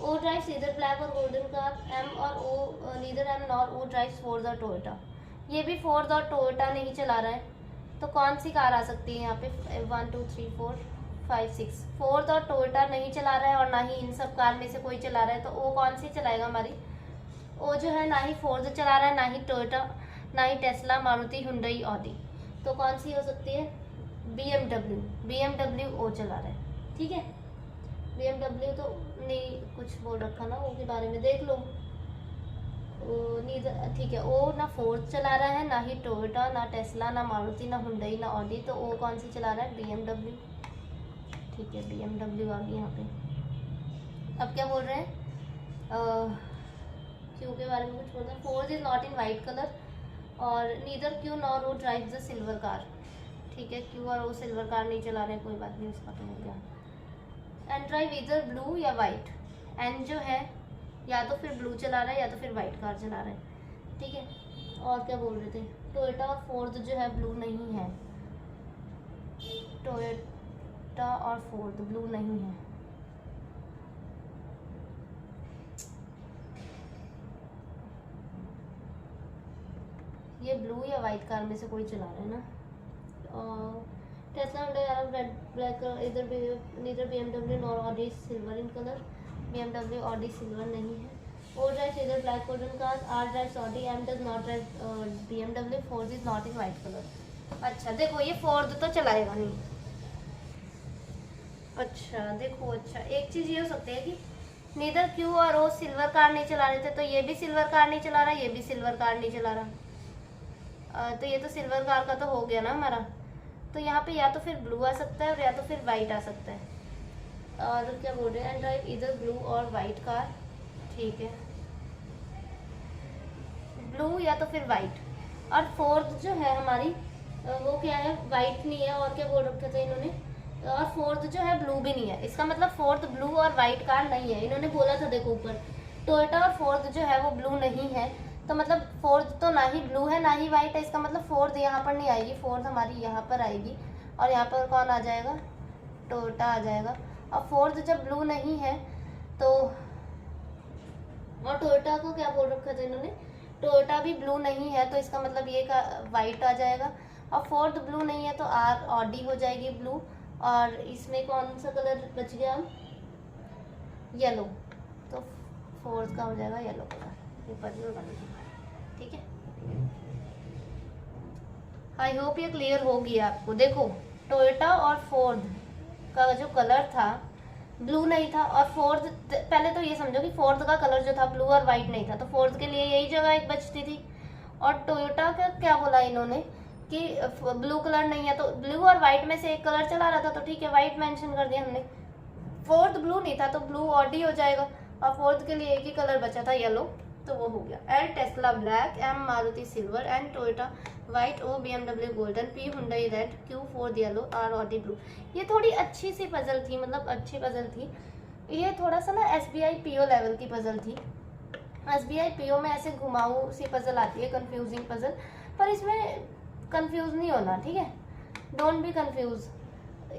ओ ड्राइव्स इधर ब्लैक और गोल्डन कार, एम और O, neither M nor O drives Ford और टोयोटा, ये भी फोर्ड और टोयोटा नहीं चला रहा है, तो कौन सी कार आ सकती है यहाँ पे? 1 2 3 4 5 6, फोर्ड और टोयोटा नहीं चला रहा है और ना ही इन सब कार में से कोई चला रहा है, तो ओ कौन सी चलाएगा हमारी? ओ जो है ना ही फोर्ड चला रहा है, ना ही टोयोटा, ना ही टेस्ला, मारुति, हुंडई, ऑडी, तो कौन सी हो सकती है? BMW ओ चला रहा है। ठीक है, BMW तो नहीं कुछ बोल रखा ना, ओ के बारे में देख लो। ठीक है, ओ ना फोर्ड चला रहा है, ना ही टोयोटा, ना टेस्ला, ना मारुति, ना हुंडई, ना ऑडी, तो ओ कौन सी चला रहा है? BMW। ठीक है, BMW आ गई यहाँ पे। अब क्या बोल रहे हैं? क्यू के बारे में कुछ बोल रहे हैं। Ford is not in white colour, और neither Q nor O drive the silver car. ठीक है, क्यू और ओ सिल्वर कार नहीं चला रहे, कोई बात नहीं, उसका तो हो गया। एन ड्राइव इधर ब्लू या वाइट, एन जो है या तो फिर ब्लू चला रहा है या तो फिर वाइट कार चला रहा है। ठीक है, और क्या बोल रहे थे? टोयोटा और फोर्ड जो है ब्लू नहीं है, टोयोटा और फोर्ड ब्लू नहीं है। ये ब्लू या वाइट कार में से कोई चला रहा है ना। टेस्ला, हुंडई, रेड ब्लैक, इधर भी neither BMW nor Audi silver in colour, BMW Audi silver नहीं है। ओ ड्राइव्स इधर black golden car, R drives Audi, M does not drive BMW, Ford is not in white colour. अच्छा देखो, ये Ford तो चलाएगा नहीं। अच्छा देखो, अच्छा एक चीज़ ये हो सकती है कि नीदर क्यू और ओ सिल्वर कार नहीं चला रहे थे, तो ये भी सिल्वर कार नहीं चला रहा, ये भी सिल्वर कार नहीं चला रहा, तो ये तो सिल्वर कार का तो हो गया ना हमारा। तो यहाँ पे या तो फिर ब्लू आ सकता है और या तो फिर वाइट आ सकता है। और क्या बोल रहे हैं? एंड ड्राइव इधर ब्लू और वाइट कार। ठीक है, ब्लू या तो फिर वाइट, और फोर्थ जो है हमारी वो क्या है? वाइट नहीं है, और क्या बोल रखे थे इन्होंने? और फोर्थ जो है ब्लू भी नहीं है, इसका मतलब फोर्थ ब्लू और वाइट कार नहीं है। इन्होंने बोला था देखो ऊपर, टोयोटा और फोर्थ जो है वो ब्लू नहीं है, तो मतलब फोर्थ तो ना ही ब्लू है ना ही वाइट है, इसका मतलब फोर्थ यहाँ पर नहीं आएगी, फोर्थ हमारी यहाँ पर आएगी, और यहाँ पर कौन आ जाएगा? टोयोटा आ जाएगा। और फोर्थ जब ब्लू नहीं है तो, और टोयोटा को क्या बोल रखा था इन्होंने? टोयोटा भी ब्लू नहीं है, तो इसका मतलब ये का वाइट आ जाएगा। और फोर्थ ब्लू नहीं है तो आर ऑडी हो जाएगी ब्लू, और इसमें कौन सा कलर बच गया? येलो, तो फोर्थ का हो जाएगा येलो कलर। ठीक है, आई होप ये क्लियर हो गया आपको। देखो, टोयोटा और फोर्ड का जो कलर था ब्लू नहीं था, और फोर्थ, पहले तो ये समझो कि फोर्थ का कलर जो था ब्लू और वाइट नहीं था, तो फोर्थ के लिए यही जगह एक बचती थी। और टोयोटा का क्या बोला इन्होंने कि ब्लू कलर नहीं है, तो ब्लू और वाइट में से एक कलर चला रहा था, तो ठीक है वाइट मेंशन कर दिया हमने। फोर्थ ब्लू नहीं था तो ब्लू ऑडी हो जाएगा, और फोर्थ के लिए एक ही कलर बचा था येलो, तो वो हो गया। L Tesla black, M Maruti silver, N Toyota white, O BMW golden, P Hyundai red, Q Ford yellow, R Audi blue. ये थोड़ी अच्छी सी पजल थी, मतलब अच्छी पजल थी। ये थोड़ा सा ना SBI PO लेवल की पजल थी। SBI PO में ऐसे घुमाऊ सी पजल आती है, कंफ्यूजिंग पजल, पर इसमें कंफ्यूज नहीं होना, ठीक है? Don't be confuse.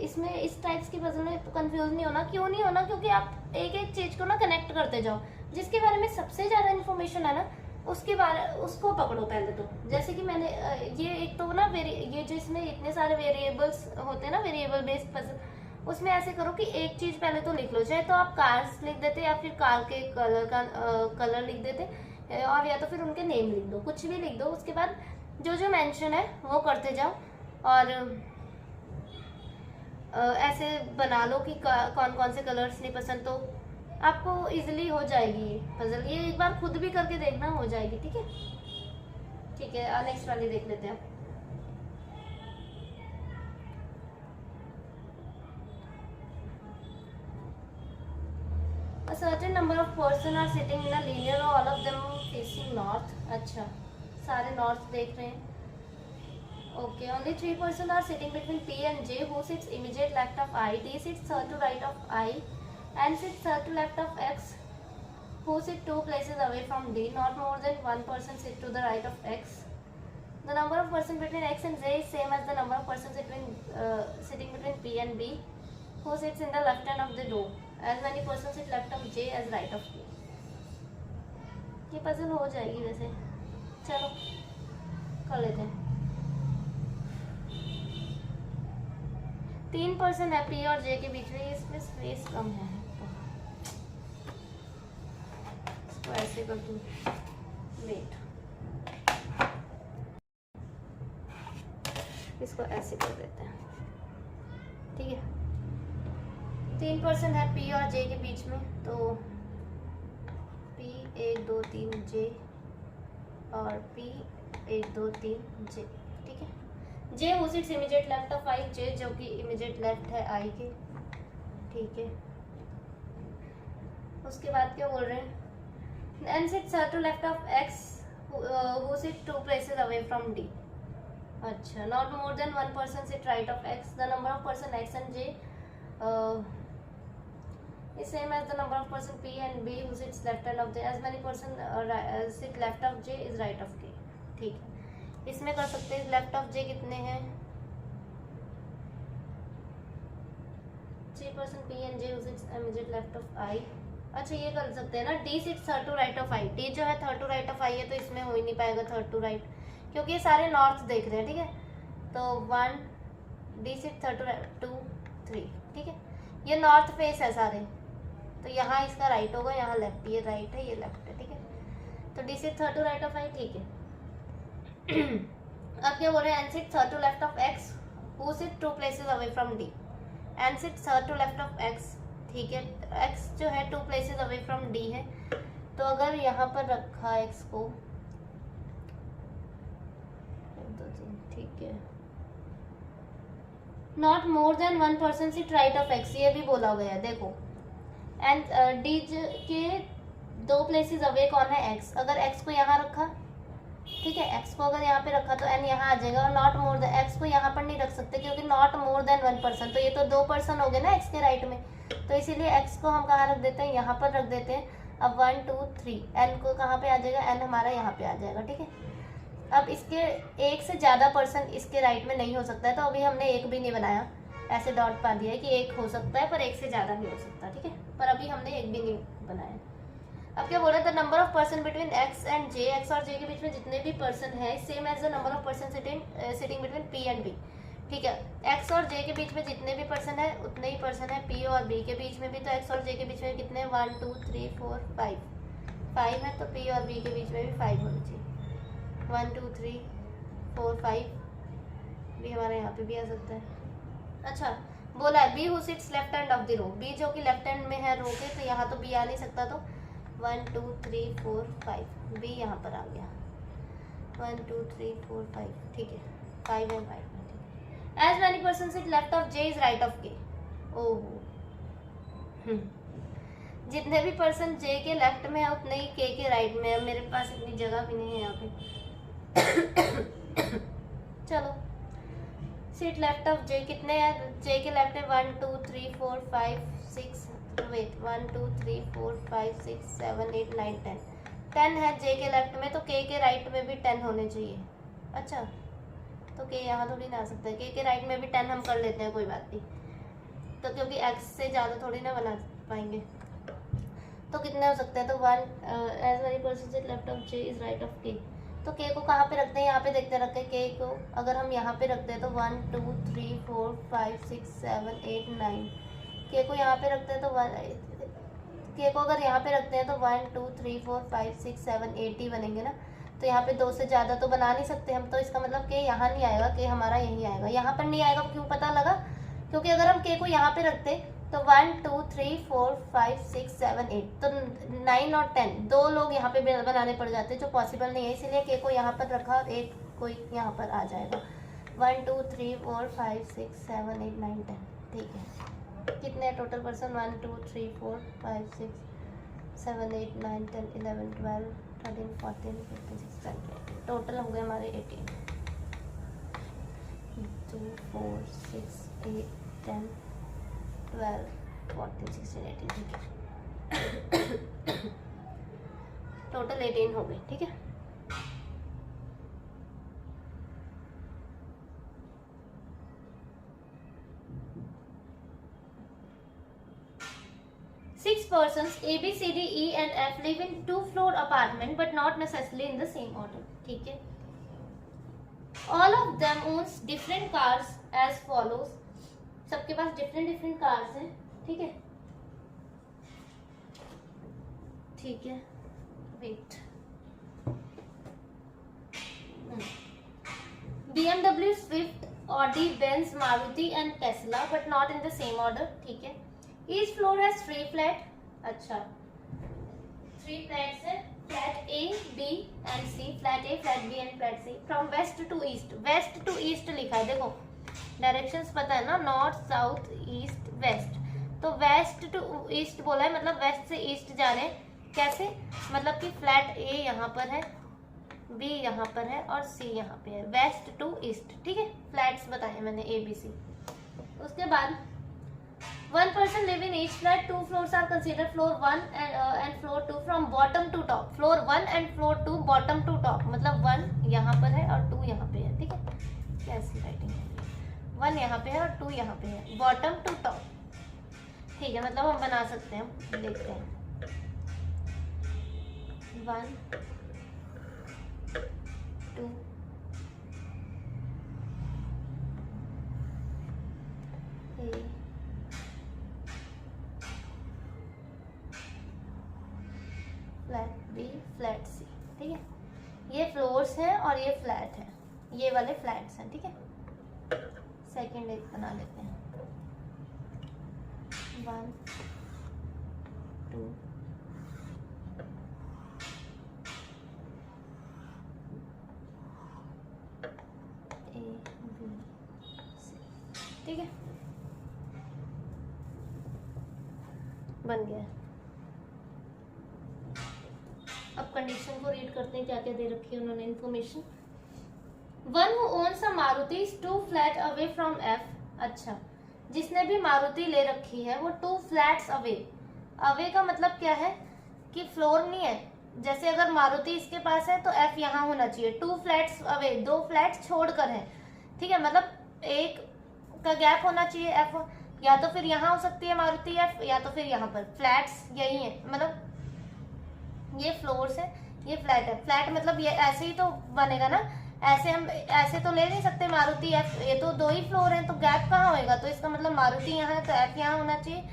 इसमें इस टाइप्स की पजल में कंफ्यूज नहीं होना। क्यों नहीं होना? क्योंकि आप एक एक चीज को ना कनेक्ट करते जाओ, जिसके बारे में सबसे ज्यादा इन्फॉर्मेशन है ना उसको पकड़ो पहले तो। जैसे कि मैंने ये एक तो ना ये जो इसमें इतने सारे वेरिएबल्स होते हैं ना, वेरिएबल बेस्ड पजल, उसमें ऐसे करो कि एक चीज पहले तो लिख लो, चाहे तो आप कार्स लिख देते या फिर कार के कलर लिख देते, और या तो फिर उनके नेम लिख दो, कुछ भी लिख दो। उसके बाद जो जो मेंशन है वो करते जाओ, और ऐसे बना लो कि कौन कौन से कलर्स नहीं पसंद, तो आपको इजीली हो जाएगी ये पजल। ये एक बार खुद भी करके देखना, हो जाएगी। ठीक है, ठीक है, नेक्स्ट वाली देख लेते हैं। A certain number of person are sitting in a linear row, all of them facing north. अच्छा, सारे north देख रहे हैं। Okay, only 3 person are sitting between P and J, who sits immediate left of I. D sits third to right of I, and sits third to left of X, who sit 2 places away from D. Not more than 1 person sit to the right of X. The number of person between X and J is same as the number of persons sitting between P and B, who sits in the left hand of the row. As many persons sit left of J as right of P. ये puzzle हो जाएगी वैसे, चलो कर लेते हैं। 3 person है P और J के बीच में, इसमें स्पेस कम है, इसको ऐसे कर दूँ, वेट, इसको ऐसे कर देते हैं। ठीक है, 3 पर्सन है P और J के बीच में, तो P 1 2 3 J और P 1 2 3 J। ठीक है, J who sits immediate left of I, J जो कि immediate left है I के। ठीक है, उसके बाद क्या बोल रहे हैं, N sits to left of X, who sits 2 places away from D. अच्छा, not more than 1 person sit right of X. The number of person X and J is same as the number of person P and B who sits left hand of J. As many person sit left of J is right of K. ठीक है, इसमें कर सकते हैं। Left of J कितने हैं, 3 person P and J who sits immediate left of I. अच्छा, ये कर सकते हैं ना, D sits third to right of I. D जो है third to right of I है, तो इसमें हो ही नहीं पाएगा थर्ड टू राइट, क्योंकि ये सारे नॉर्थ देख रहे हैं। ठीक है, तो 1 D sits थर्ड टू 2 3। ठीक है, ये नॉर्थ फेस है सारे, तो यहाँ इसका राइट होगा, यहाँ लेफ्ट, ये राइट है, ये लेफ्ट है। ठीक है, तो D sits third to right of I। ठीक है, अब क्या बोल रहे हैं, N sits third to left of X, who sits 2 places away from D. N sits third to left of X। ठीक है, X जो है 2 places away from D है, तो अगर यहाँ पर रखा X को, 1 2 3, ठीक है, not more then 1 person sit right of X, ये भी बोला गया है। देखो, एंड D के 2 places away कौन है, X। अगर X को यहाँ रखा, ठीक है, X को अगर यहाँ पे रखा तो N यहाँ आ जाएगा, और नॉट मोर देन, X को यहाँ पर नहीं रख सकते क्योंकि नॉट मोर देन 1 person, तो ये तो 2 person हो गए ना X के राइट में, तो इसीलिए X को हम कहाँ रख देते हैं, यहाँ पर रख देते हैं। अब 1 2 3, N को कहाँ पे आ जाएगा, N हमारा यहाँ पे आ जाएगा। ठीक है, अब इसके एक से ज़्यादा पर्सन इसके राइट में नहीं हो सकता है, तो अभी हमने एक भी नहीं बनाया, ऐसे डॉट पा दिया है कि एक हो सकता है पर एक से ज़्यादा नहीं हो सकता। ठीक है, पर अभी हमने एक भी नहीं बनाया। अब क्या बोल रहा है, the number of person between X and J, X और J के बीच में जितने भी पर्सन है, same as the number of person sitting between P and B। ठीक है, X और J के बीच में जितने भी पर्सन है उतने ही पर्सन है P और B के बीच में भी, तो X और J के बीच में कितने, 1 2 3 4 5 5 है, तो P और B के बीच में भी 5 होना चाहिए। 1 2 3 4 5 भी हमारे यहाँ पे भी आ सकता है। अच्छा, बोला है B who sits left hand of the row, B जो कि लेफ्ट हैंड में है रो के, तो यहाँ तो B आ नहीं सकता, तो 1 2 3 4 5 B यहाँ पर आ गया, 1 2 3 4 5। ठीक है, 5 है, 5 है। As many person sit left of J is right of K। Oh, जितने भी पर्सन J के लेफ्ट में है उतने ही K के राइट में है। मेरे पास इतनी जगह भी नहीं है यहाँ पे। चलो, सिट लेफ्ट ऑफ J कितने हैं, J के लेफ्ट है 1 2 3 4 5 6, वेट, 1 2 3 4 5 6 7 8 9 10 10 है J के लेफ्ट में, तो K के राइट में भी 10 होने चाहिए। अच्छा, तो K यहाँ थोड़ी ना आ सकता है, K के राइट में भी 10 हम कर लेते हैं, कोई बात नहीं, तो क्योंकि X से ज़्यादा थोड़ी ना बना पाएंगे, तो कितने हो सकते हैं, तो 1 as very person sit left of J is right of K। तो K को कहाँ पे रखते हैं, यहाँ पे देखते रखते हैं K को, अगर हम यहाँ पे रखते हैं तो 1 2 3 4 5 6 7 8 9, K को यहाँ पे रखते हैं तो K को अगर यहाँ पे रखते हैं तो 1 2 3 4 5 6 7 8 ही बनेंगे ना, तो यहाँ पे 2 से ज़्यादा तो बना नहीं सकते हम, तो इसका मतलब K यहाँ नहीं आएगा, K हमारा यहीं आएगा। यहाँ पर नहीं आएगा, क्यों पता लगा, क्योंकि अगर हम के को यहाँ पे रखते तो 1 2 3 4 5 6 7 8 तो 9 और 10 दो लोग यहाँ पे बनाने पड़ जाते, जो पॉसिबल नहीं है, इसीलिए के को यहाँ पर रखा और एक कोई यहाँ पर आ जाएगा। 1 2 3 4 5 6 7 8 9 10। ठीक है, कितने टोटल पर्सन? 1 2 3 4 5 6 7 8 9 10 11 12 13 14 15 16 17। टोटल हो गए हमारे 18। 2 4 6 8 10 12 14 16 18। ठीक है, टोटल 18 हो गए। ठीक है, Six persons A, B, C, D, E and F live in two-floor apartment but not necessarily in the same order. ठीक है, all of them owns different cars as follows. सबके पास different cars हैं। ठीक है, ठीक है, wait. BMW, Swift, Audi, Benz, Maruti and Tesla but not in the same order. ठीक है, each floor has 3 flat. अच्छा, 3 flats है, flat A, B and C. flat A, flat B and flat C. from west to east. west to east लिखा है, देखो directions पता है ना, नॉर्थ साउथ ईस्ट वेस्ट। तो वेस्ट टू ईस्ट बोला है, मतलब वेस्ट से ईस्ट जा रहे हैं। कैसे? मतलब कि फ्लैट ए यहाँ पर है, बी यहाँ पर है और सी यहाँ पे है, वेस्ट टू ईस्ट। ठीक है, फ्लैट्स बताए मैंने ए बी सी। उसके बाद one person live in each flat. 2 floors are considered floor 1 and floor 2 from bottom to top. floor 1 and floor 2 bottom to top, मतलब 1 यहाँ पर है और 2 यहाँ पे है। ठीक है, कैसी राइटिंग है? 1 यहाँ पे है और 2 यहाँ पे है, बॉटम टू टॉप। ठीक है, मतलब हम बना सकते हैं, देखते हैं। 1 2 3 फ्लैट बी, फ्लैट सी। ठीक है, ये फ्लोर्स हैं और ये फ्लैट है, ये वाले फ्लैट्स हैं। ठीक है, सेकंड एक बना लेते हैं। 1 2 A B C। ठीक है, बन गया। अब कंडीशन को रीड करते हैं, क्या क्या दे रखी है उन्होंने information. 1 who owns a Maruti is 2 flat away from F. अच्छा, जिसने भी मारुति ले रखी है वो 2 flats away। अवे का मतलब क्या है कि फ्लोर नहीं है। जैसे अगर मारुति इसके पास है तो F यहाँ होना चाहिए। 2 flats away, 2 flats छोड़कर है। ठीक है, मतलब एक का गैप होना चाहिए F, या तो फिर यहाँ हो सकती है मारुति F, या तो फिर यहाँ पर। फ्लैट्स यही है, मतलब ये फ्लोर्स है, ये फ्लैट है। फ्लैट मतलब ये ऐसे ही तो बनेगा ना, ऐसे हम ऐसे तो ले नहीं सकते मारुति एफ, ये तो 2 ही फ्लोर हैं, तो गैप कहाँ होएगा? तो इसका मतलब मारुति यहाँ है तो एफ यहाँ होना चाहिए,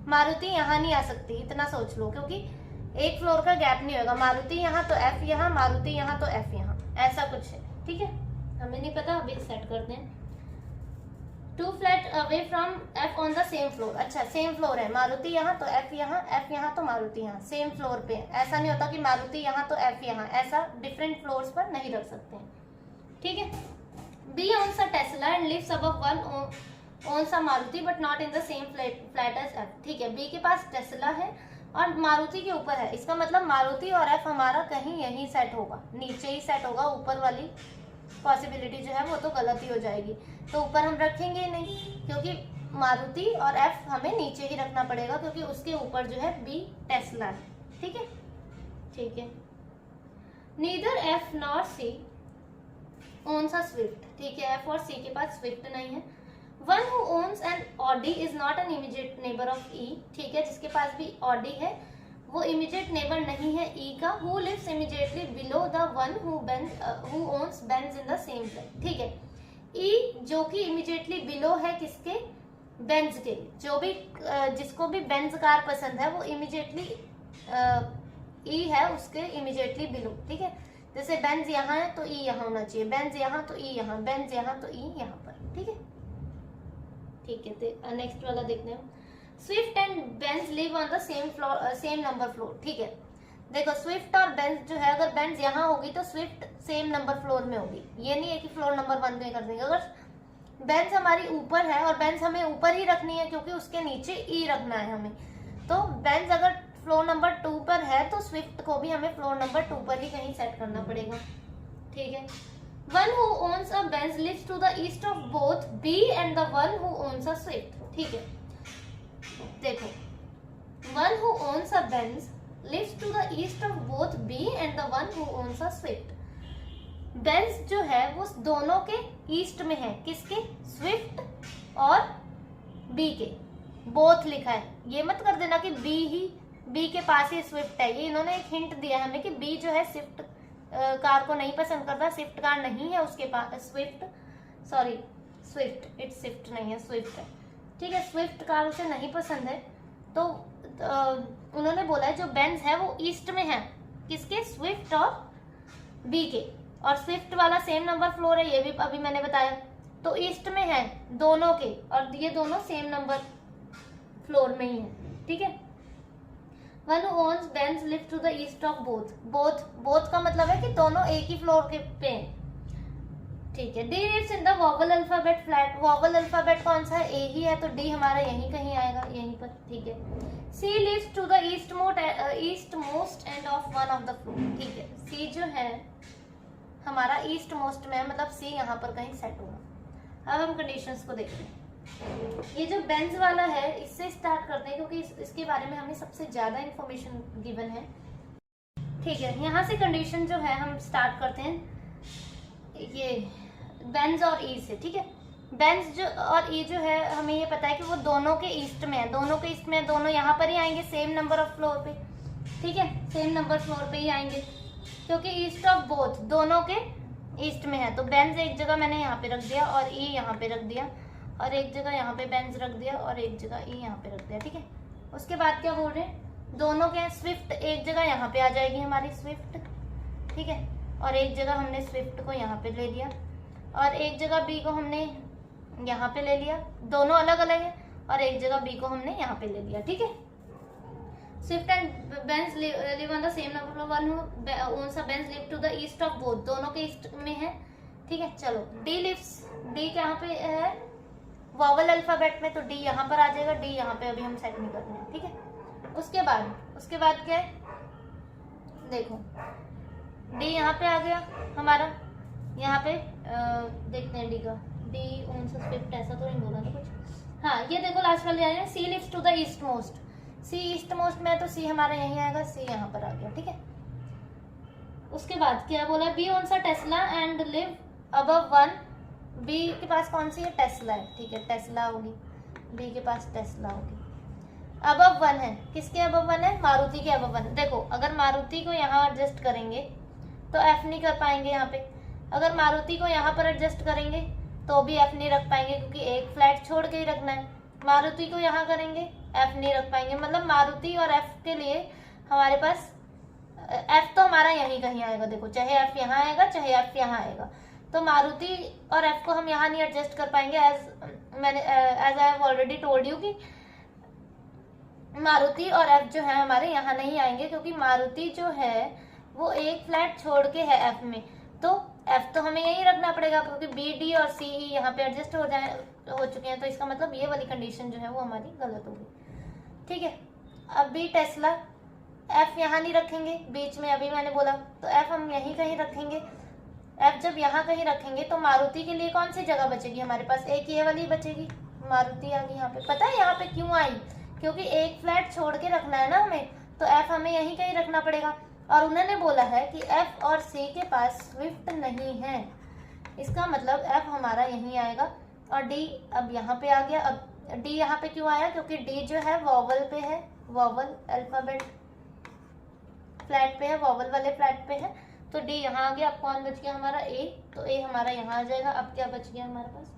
मारुति यहाँ नहीं आ सकती, इतना सोच लो, क्योंकि एक फ्लोर का गैप नहीं होगा। मारुति यहाँ तो एफ यहाँ, मारुति यहाँ तो एफ यहाँ, ऐसा कुछ है। ठीक है, हमें नहीं पता, अभी सेट करते हैं। 2 flat away from F on the same floor. अच्छा, सेम फ्लोर है, मारुति यहाँ तो एफ यहाँ तो मारुति यहाँ, सेम फ्लोर पे है। ऐसा नहीं होता कि मारुति यहाँ तो एफ यहाँ, ऐसा डिफरेंट फ्लोर्स पर नहीं रख सकते हैं। ठीक है, B owns a Tesla and lives above 1 owns a Maruti but not in the same flat as F. ठीक है, बी के पास टेस्ला है और मारुति के ऊपर है, इसका मतलब मारुति और एफ हमारा कहीं यहीं सेट होगा, नीचे ही सेट होगा। ऊपर वाली पॉसिबिलिटी जो है वो तो गलत ही हो जाएगी, तो ऊपर हम रखेंगे ही नहीं, क्योंकि मारुति और एफ हमें नीचे ही रखना पड़ेगा, क्योंकि उसके ऊपर जो है बी टेस्ला है। ठीक है, ठीक है। Neither F nor C owns a Swift। ठीक है, एफ और सी के पास स्विफ्ट नहीं है। 1 who owns an Audi is not an immediate neighbor of E। ठीक है, जिसके पास भी Audi है वो इमीडिएट नेबर नहीं है E का। Who lives immediately below the one who owns Benz in the same flat। ठीक है, E जो कि इमीडिएटली बिलो है किसके? बेंज के। जो भी जिसको भी बेंज कार पसंद है वो इमीडिएटली E है उसके इमीडिएटली बिलो। ठीक है, जैसे बेंज यहाँ है तो E यहाँ होना चाहिए, बेंज यहाँ तो E यहाँ, बेंज यहाँ तो E यहाँ पर। ठीक है, ठीक है, नेक्स्ट वाला देखते हैं। Swift and Benz live on the same floor, same number floor. ठीक है, देखो स्विफ्ट और बेंज जो है, अगर बेंज यहाँ होगी तो स्विफ्ट सेम नंबर फ्लोर में होगी। ये नहीं है कि फ्लोर नंबर 1 पे कर देंगे। अगर बेंज हमारी ऊपर है और बेंज हमें ऊपर ही रखनी है क्योंकि उसके नीचे ई रखना है हमें, तो बेंज अगर फ्लोर नंबर 2 पर है तो स्विफ्ट को भी हमें फ्लोर नंबर 2 पर ही कहीं सेट करना पड़ेगा। ठीक है, one who owns a Benz lives to the east of both B and the one who owns a Swift. ठीक है, देखो one who owns a Benz lives to the east of both B and the one who owns a Swift. Benz जो है वो दोनों के east में है, किसके? स्विफ्ट और बी के। बोथ लिखा है, ये मत कर देना कि बी के पास ही स्विफ्ट है। ये इन्होंने एक हिंट दिया है हमें कि बी जो है स्विफ्ट कार को नहीं पसंद करता, स्विफ्ट कार नहीं है उसके पास। स्विफ्ट इट्स स्विफ्ट नहीं है, स्विफ्ट है। ठीक है, स्विफ्ट कार उसे नहीं पसंद है, तो उन्होंने बोला है जो बेंज है वो ईस्ट में है, किसके? स्विफ्ट और बी के। और स्विफ्ट वाला सेम नंबर फ्लोर है, ये भी अभी मैंने बताया, तो ईस्ट में है दोनों के, और ये दोनों सेम नंबर फ्लोर में ही है। ठीक है, one who owns Benz live to the east of both का मतलब है कि दोनों एक ही फ्लोर के पे हैं। ठीक है, D lives in the vowel alphabet flat. Vowel alphabet कौन सा है? ए ही है, तो डी हमारा यहीं कहीं आएगा, यहीं पर। ठीक है, C lives to the east most end of one of the floor. ठीक है, सी जो है हमारा ईस्ट मोस्ट में है, मतलब सी यहाँ पर कहीं सेट होगा। अब हम कंडीशंस को देखते हैं। ये जो बेंज वाला है इससे स्टार्ट करते हैं क्योंकि इसके बारे में हमें सबसे ज्यादा इंफॉर्मेशन गिवन है। ठीक है, यहाँ से कंडीशन जो है हम स्टार्ट करते हैं ये बेंज और ई से। ठीक है, बेंज जो और ई जो है हमें ये पता है कि वो दोनों के ईस्ट में है, दोनों यहाँ पर ही आएंगे सेम नंबर ऑफ फ्लोर पे। ठीक है, सेम नंबर फ्लोर पे ही आएंगे क्योंकि ईस्ट ऑफ बोथ दोनों के ईस्ट में है। तो बेंज एक जगह मैंने यहाँ पे रख दिया और ई यहाँ पे रख दिया, और एक जगह यहाँ पे बेंज रख दिया और एक जगह ई यहाँ पे रख दिया। ठीक है, उसके बाद क्या बोल रहे हैं? दोनों के स्विफ्ट एक जगह यहाँ पे आ जाएगी हमारी स्विफ्ट। ठीक है, और एक जगह हमने स्विफ्ट को यहाँ पे ले लिया और एक जगह बी को हमने यहाँ पे ले लिया, दोनों अलग अलग है, और एक जगह बी को हमने यहाँ पे ले लिया। ठीक है, Swift and Benz live on the same number, one who owns a Benz live to the east of both, दोनों के ईस्ट में है। ठीक है, चलो डी लिव्स, डी कहाँ पे है? वॉवल अल्फाबेट में, तो डी यहाँ पर आ जाएगा, डी यहाँ पे अभी हम सेट नहीं करते हैं। ठीक है, उसके बाद क्या है? देखो डी यहाँ पे आ गया हमारा, यहाँ पे देखते हैं डी का, डी ओन्स अ स्विफ्ट, ऐसा तो नहीं बोला ना कुछ। हाँ, ये देखो लास्ट वाले आए, C lives to the east most, C east most में है तो सी हमारा यहीं आएगा, सी यहाँ पर आ गया। ठीक है, उसके बाद क्या बोला? B owns a Tesla and live above one. B के पास कौन सी है? टेस्ला है। ठीक है, टेस्ला होगी, बी के पास टेस्ला होगी। अबव वन है, किसके अबव वन है? मारुति के अबव वन। देखो अगर मारुति को यहाँ एडजस्ट करेंगे तो एफ नहीं कर पाएंगे यहाँ पे, अगर मारुति को यहाँ पर एडजस्ट करेंगे तो भी एफ नहीं रख पाएंगे क्योंकि एक फ्लैट छोड़ के ही रखना है। मारुति को यहाँ करेंगे एफ नहीं रख पाएंगे, मतलब मारुति और एफ के लिए हमारे पास एफ तो हमारा यहीं कहीं आएगा। देखो चाहे एफ यहाँ आएगा चाहे एफ यहाँ आएगा, तो मारुति और एफ को हम यहाँ नहीं एडजस्ट कर पाएंगे। As I have already told you कि मारुति और एफ जो है हमारे यहाँ नहीं आएंगे क्योंकि मारुति जो है वो एक फ्लैट छोड़ के है एफ में, तो एफ तो हमें यही रखना पड़ेगा क्योंकि बी डी और सी ई यहाँ पे एडजस्ट हो चुके हैं, तो इसका मतलब ये वाली कंडीशन जो है वो हमारी गलत होगी। ठीक है, अब बी टेस्ला, एफ यहाँ नहीं रखेंगे बीच में, अभी मैंने बोला, तो एफ हम यहीं कहीं रखेंगे। एफ जब यहाँ कहीं रखेंगे तो मारुति के लिए कौन सी जगह बचेगी हमारे पास? एक ये वाली बचेगी, मारुति आ गई यहाँ पे। पता है यहाँ पे क्यों आई? क्योंकि एक फ्लैट छोड़ के रखना है ना हमें, तो एफ हमें यहीं कहीं रखना पड़ेगा, और उन्होंने बोला है कि एफ और सी के पास स्विफ्ट नहीं है, इसका मतलब एफ हमारा यहीं आएगा और डी अब यहाँ पे आ गया। अब डी यहाँ पे क्यों आया? क्योंकि डी जो है वॉवल पे है, वॉवल अल्फाबेट फ्लैट पे है, वॉवल वाले फ्लैट पे है, तो डी यहाँ आ गया। अब कौन बच गया हमारा? ए, तो ए हमारा यहाँ आ जाएगा। अब क्या बच गया हमारे पास?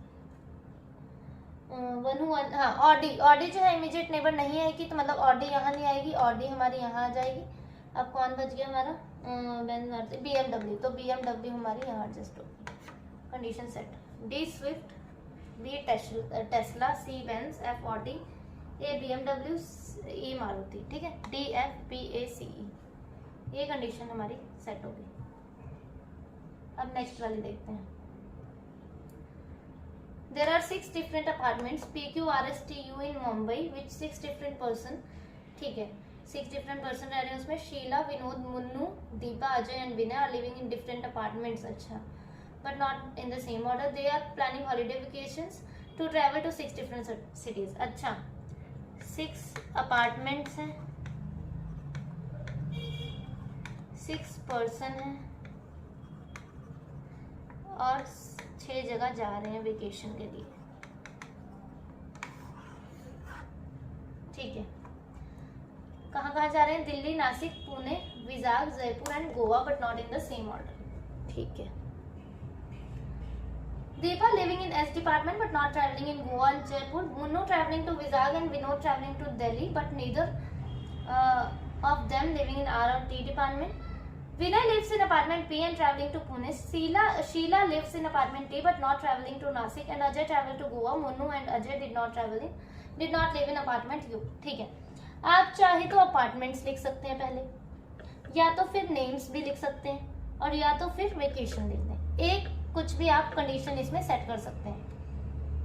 वन, हाँ ऑडी जो है इमीडिएट नेबर नहीं आएगी, तो मतलब ऑडी यहाँ नहीं आएगी, ऑडी हमारी यहाँ आ जाएगी। अब कौन बच गया हमारा? BMW, तो BMW हमारी यहाँ एडजस्ट होगी। Condition set, D Swift B Tesla, C Benz, F Audi, A BMW, E Maruti, ठीक है। D F B A C E, ये कंडीशन हमारी सेट होगी। अब नेक्स्ट वाली देखते हैं। There are 6 different apartments PQRSTU in Mumbai with 6 different person, ठीक है। 6 different person रह रहे हैं उसमें। Sheela, Vinod, Munnu, Deepa, Ajay and Vinay are living in different apartments, अच्छा, but not in the same order. They are planning holiday vacations to travel to 6 different cities, अच्छा। 6 apartments हैं, 6 person हैं और 6 जगह जा रहे हैं वेकेशन के लिए, ठीक है। कहाँ कहाँ जा रहे हैं? Delhi, Nashik, Pune, Vizag, Jaipur and Goa, but not in the same order, ठीक है। Deepa living in S department but not travelling in Goa and Jaipur. Munnu travelling to Vizag and Vinod travelling to Delhi but neither of them living in R और T department. Vinay lives in apartment P and traveling to Pune. Sheila lives in apartment T but not traveling to Nasik, and Ajay traveled to Goa. Monu and Ajay did not live in apartment U. ठीक है। आप चाहे तो apartments लिख सकते हैं पहले, या तो फिर नेम्स भी लिख सकते हैं, और या तो फिर वेकेशन लिख दें। एक कुछ भी आप कंडीशन इसमें सेट कर सकते हैं,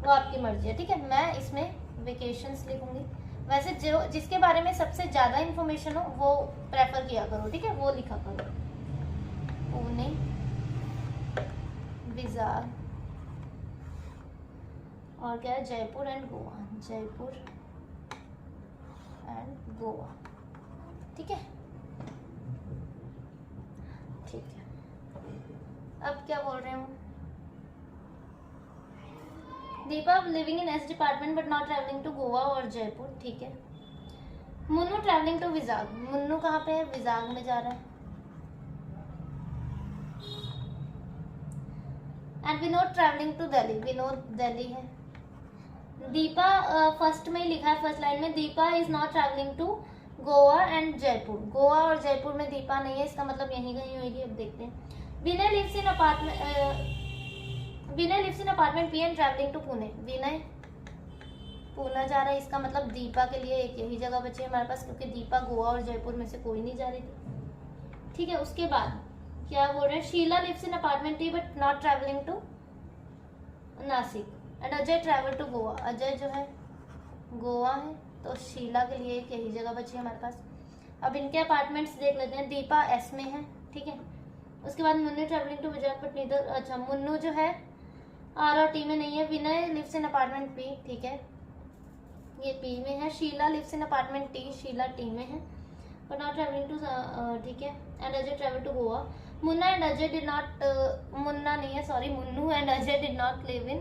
वो आपकी मर्जी है, ठीक है। मैं इसमें वेकेशंस लिखूंगी। वैसे जो जिसके बारे में सबसे ज्यादा इंफॉर्मेशन हो वो प्रेफर किया करो, ठीक है, वो लिखा करो। पुणे, विजाग और क्या है, जयपुर एंड गोवा, जयपुर एंड गोवा, ठीक है, ठीक है। अब क्या बोल रहे हूँ? Deepa living in S department but not travelling to Goa और जयपुर, ठीक है। मुन्नू ट्रैवलिंग टू विजाग, मुन्नू कहाँ पे है? विजाग में जा रहा है। And Vinod travelling to Delhi, Vinod Delhi है। दीपा फर्स्ट में ही लिखा है, फर्स्ट लाइन में, Deepa is not travelling to Goa and Jaipur. Goa और जयपुर में दीपा नहीं है, इसका मतलब यहीं कहीं होगी। अब देखते हैं। Vinay lives in apartment P and travelling to Pune. Vinay Pune जा रहा है, इसका मतलब दीपा के लिए एक यही जगह बची है हमारे पास, क्योंकि दीपा गोवा और जयपुर में से कोई नहीं जा रही थी, ठीक है। उसके बाद क्या बोल रहे हैं? Sheela lives in apartment T but not travelling to Nashik and Ajay travel to Goa. Ajay जो है गोवा है, तो शीला के लिए एक यही जगह बची है हमारे पास। अब इनके अपार्टमेंट्स देख लेते हैं। दीपा एस में है, ठीक है। उसके बाद Munnu travelling to Vijay but neither, अच्छा, मुन्नू जो है आर और टी में नहीं है। Vinay lives in apartment P, ठीक है, ये पी में है। Sheela lives in apartment T, Sheela T में है, बट नॉट ट्रैवलिंग टू, ठीक है। And Ajay travel to Goa. Munna and Ajay did not, Munna नहीं है, sorry, Munnu and Ajay did not live in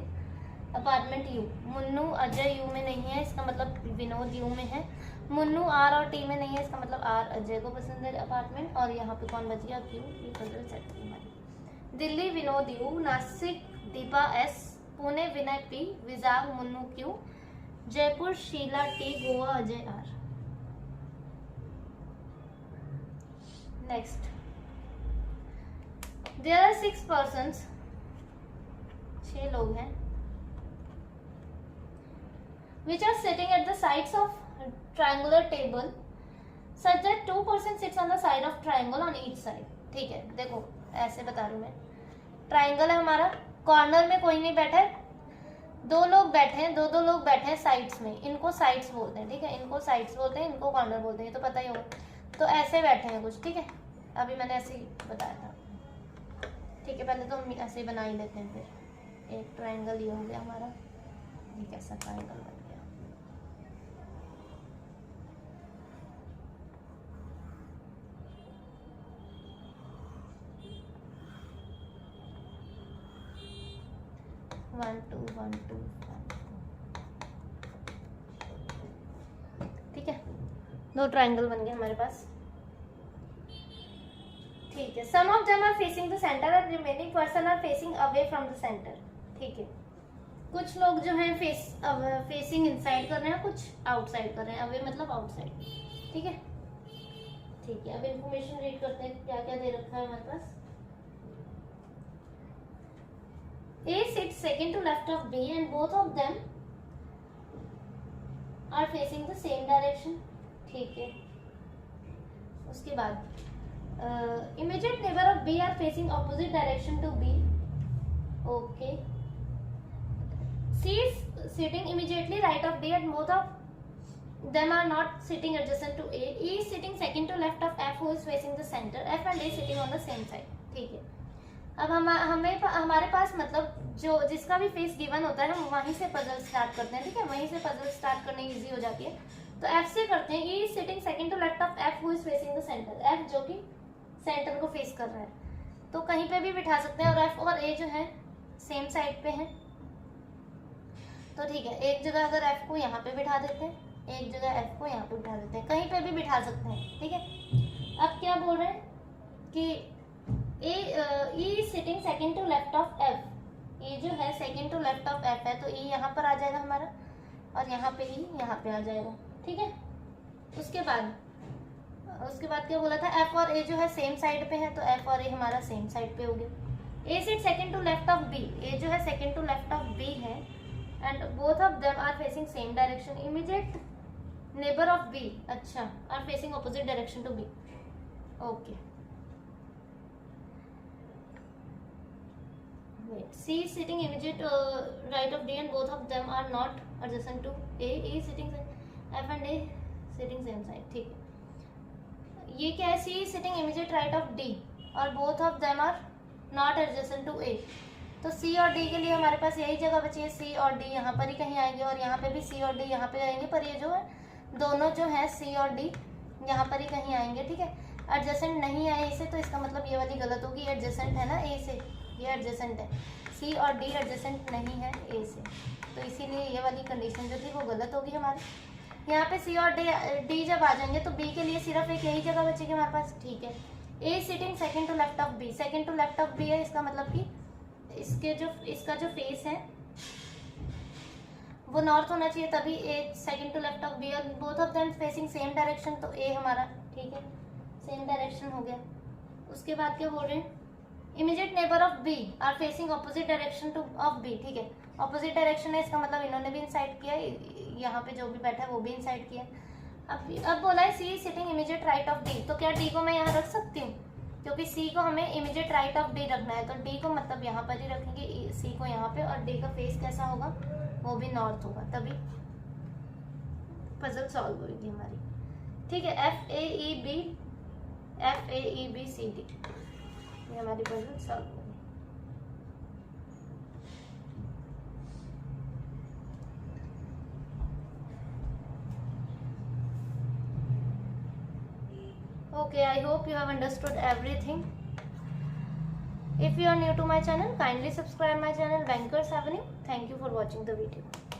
apartment U. Munnu Ajay U में नहीं है, इसका मतलब विनोद यू में है। मुन्नू आर और टी में नहीं है, इसका मतलब आर अजय को पसंद है अपार्टमेंट। और यहाँ पे कौन बच गया? क्यू, ये कलर सेट हमारी। Delhi Vinod U, Nashik Deepa S, Pune Vinay P, Vizag Munnu Q, Jaipur Sheela T, Goa Ajay R. Next, there are 6 persons, 6 लोग हैं, which are sitting at the sides of triangular table such that 2 person sits on the side of triangle on each side, ठीक है। देखो ऐसे बता रही हूँ मैं, ट्राइंगल है हमारा, कॉर्नर में कोई नहीं बैठा है, 2 लोग बैठे हैं, 2 लोग बैठे हैं साइड्स में, इनको साइड्स बोलते हैं, ठीक है, इनको साइड्स बोलते हैं, इनको कॉर्नर बोलते हैं, तो पता ही होगा। तो ऐसे बैठे हैं कुछ, ठीक है, अभी मैंने ऐसे ही बताया था, ठीक है। पहले तो हम ऐसे ही बना ही लेते हैं, फिर एक ट्राइंगल ये हो गया हमारा, ये कैसा ट्राइंगल बन गया। 1 2 1 2 1 2, ठीक है, 2 ट्राइंगल बन गए हमारे पास, ठीक है। Some of them are facing the centre और remaining person are facing away from the centre, ठीक है। कुछ लोग जो हैं फेसिंग इनसाइड कर रहे हैं, कुछ आउटसाइड कर रहे हैं, अवे मतलब आउटसाइड, ठीक है, ठीक है। अब इंफॉर्मेशन रीड करते हैं क्या क्या दे रखा है हमारे पास। A sits second to left of B and both of them are facing the same direction. ठीक है. उसके बाद immediate neighbor of B are facing opposite direction to B. Okay. C is sitting immediately right of D and both of them are not sitting adjacent to A. E is sitting second to left of F who is facing the center. F and A sitting on the same side. ठीक है. अब हमारे पास मतलब जो जिसका भी face given होता है हम वहीं से पजल स्टार्ट करते हैं. ठीक है, वहीं से पजल स्टार्ट करने इजी हो जाती है. तो F से करते हैं. E is sitting second to left of F who is facing the center. F जो कि सेंटर को फेस कर रहा है, तो कहीं पे भी बिठा सकते हैं. और F और A जो है सेम साइड पे है. तो ठीक है, एक जगह अगर F को यहाँ पे बिठा देते हैं, एक जगह F को यहाँ पे बिठा देते हैं, कहीं पे भी बिठा सकते हैं. ठीक है. अब क्या बोल रहे हैं कि E is sitting second to left of F. E जो है second to left of F है, तो E यहाँ पर आ जाएगा हमारा और यहाँ पे E यहाँ पे आ जाएगा. ठीक है. उसके बाद क्या बोला था, F और A जो है सेम साइड पे है, तो F और A हमारा सेम साइड पे हो गया. A sits second to left of B. A जो है second to left of B है and both of them are facing same direction. Immediate neighbor of B अच्छा are facing opposite direction to B. Okay. Wait. C is sitting immediate right of D and both of them are not adjacent to A. E is sitting F and A sitting same side. ठीक है. ये क्या है, C is sitting immediate right of D और both of them are not adjacent to A. तो C और D के लिए हमारे पास यही जगह बची है. C और D यहाँ पर ही कहीं आएंगे और यहाँ पे भी C और D यहाँ पे आएंगे, पर ये जो है दोनों जो है C और D यहाँ पर ही कहीं आएंगे. ठीक है. एडजेसेंट नहीं आए इसे, तो इसका मतलब ये वाली गलत होगी. एडजेसेंट है ना A से, ये एडजेसेंट है. C और D एडजेसेंट नहीं है A से, तो इसीलिए ये वाली कंडीशन जो थी वो गलत होगी हमारी. यहाँ पे C और D जब आ जाएंगे तो B के लिए सिर्फ एक यही जगह बचेगी हमारे पास. ठीक है. A sitting second to left of B. Second to left of B है, इसका मतलब कि इसका जो फेस है वो नॉर्थ होना चाहिए, तभी A second to left of B और both of them facing same direction, तो A हमारा ठीक है सेम डायरेक्शन हो गया. उसके बाद क्या बोल रहे हैं, immediate neighbour of B are facing opposite direction to of B. ठीक है, ऑपोजिट डायरेक्शन है, इसका मतलब इन्होंने भी इनसाइड किया, यहाँ पे जो भी बैठा है वो भी इनसाइड किया. अब बोला है C sitting immediate right of D, तो क्या D को मैं यहाँ रख सकती हूँ, क्योंकि C को हमें इमीडिएट राइट ऑफ D रखना है, तो D को मतलब यहाँ पर ही रखेंगे, C को यहाँ पे, और D का फेस कैसा होगा, वो भी नॉर्थ होगा, तभी पजल सॉल्व होगी हमारी. ठीक है. F A E B C D, ये हमारी पजल सॉल्व होगी. Okay, I hope you have understood everything. If you are new to my channel, kindly subscribe my channel Bankers Avenue. Thank you for watching the video.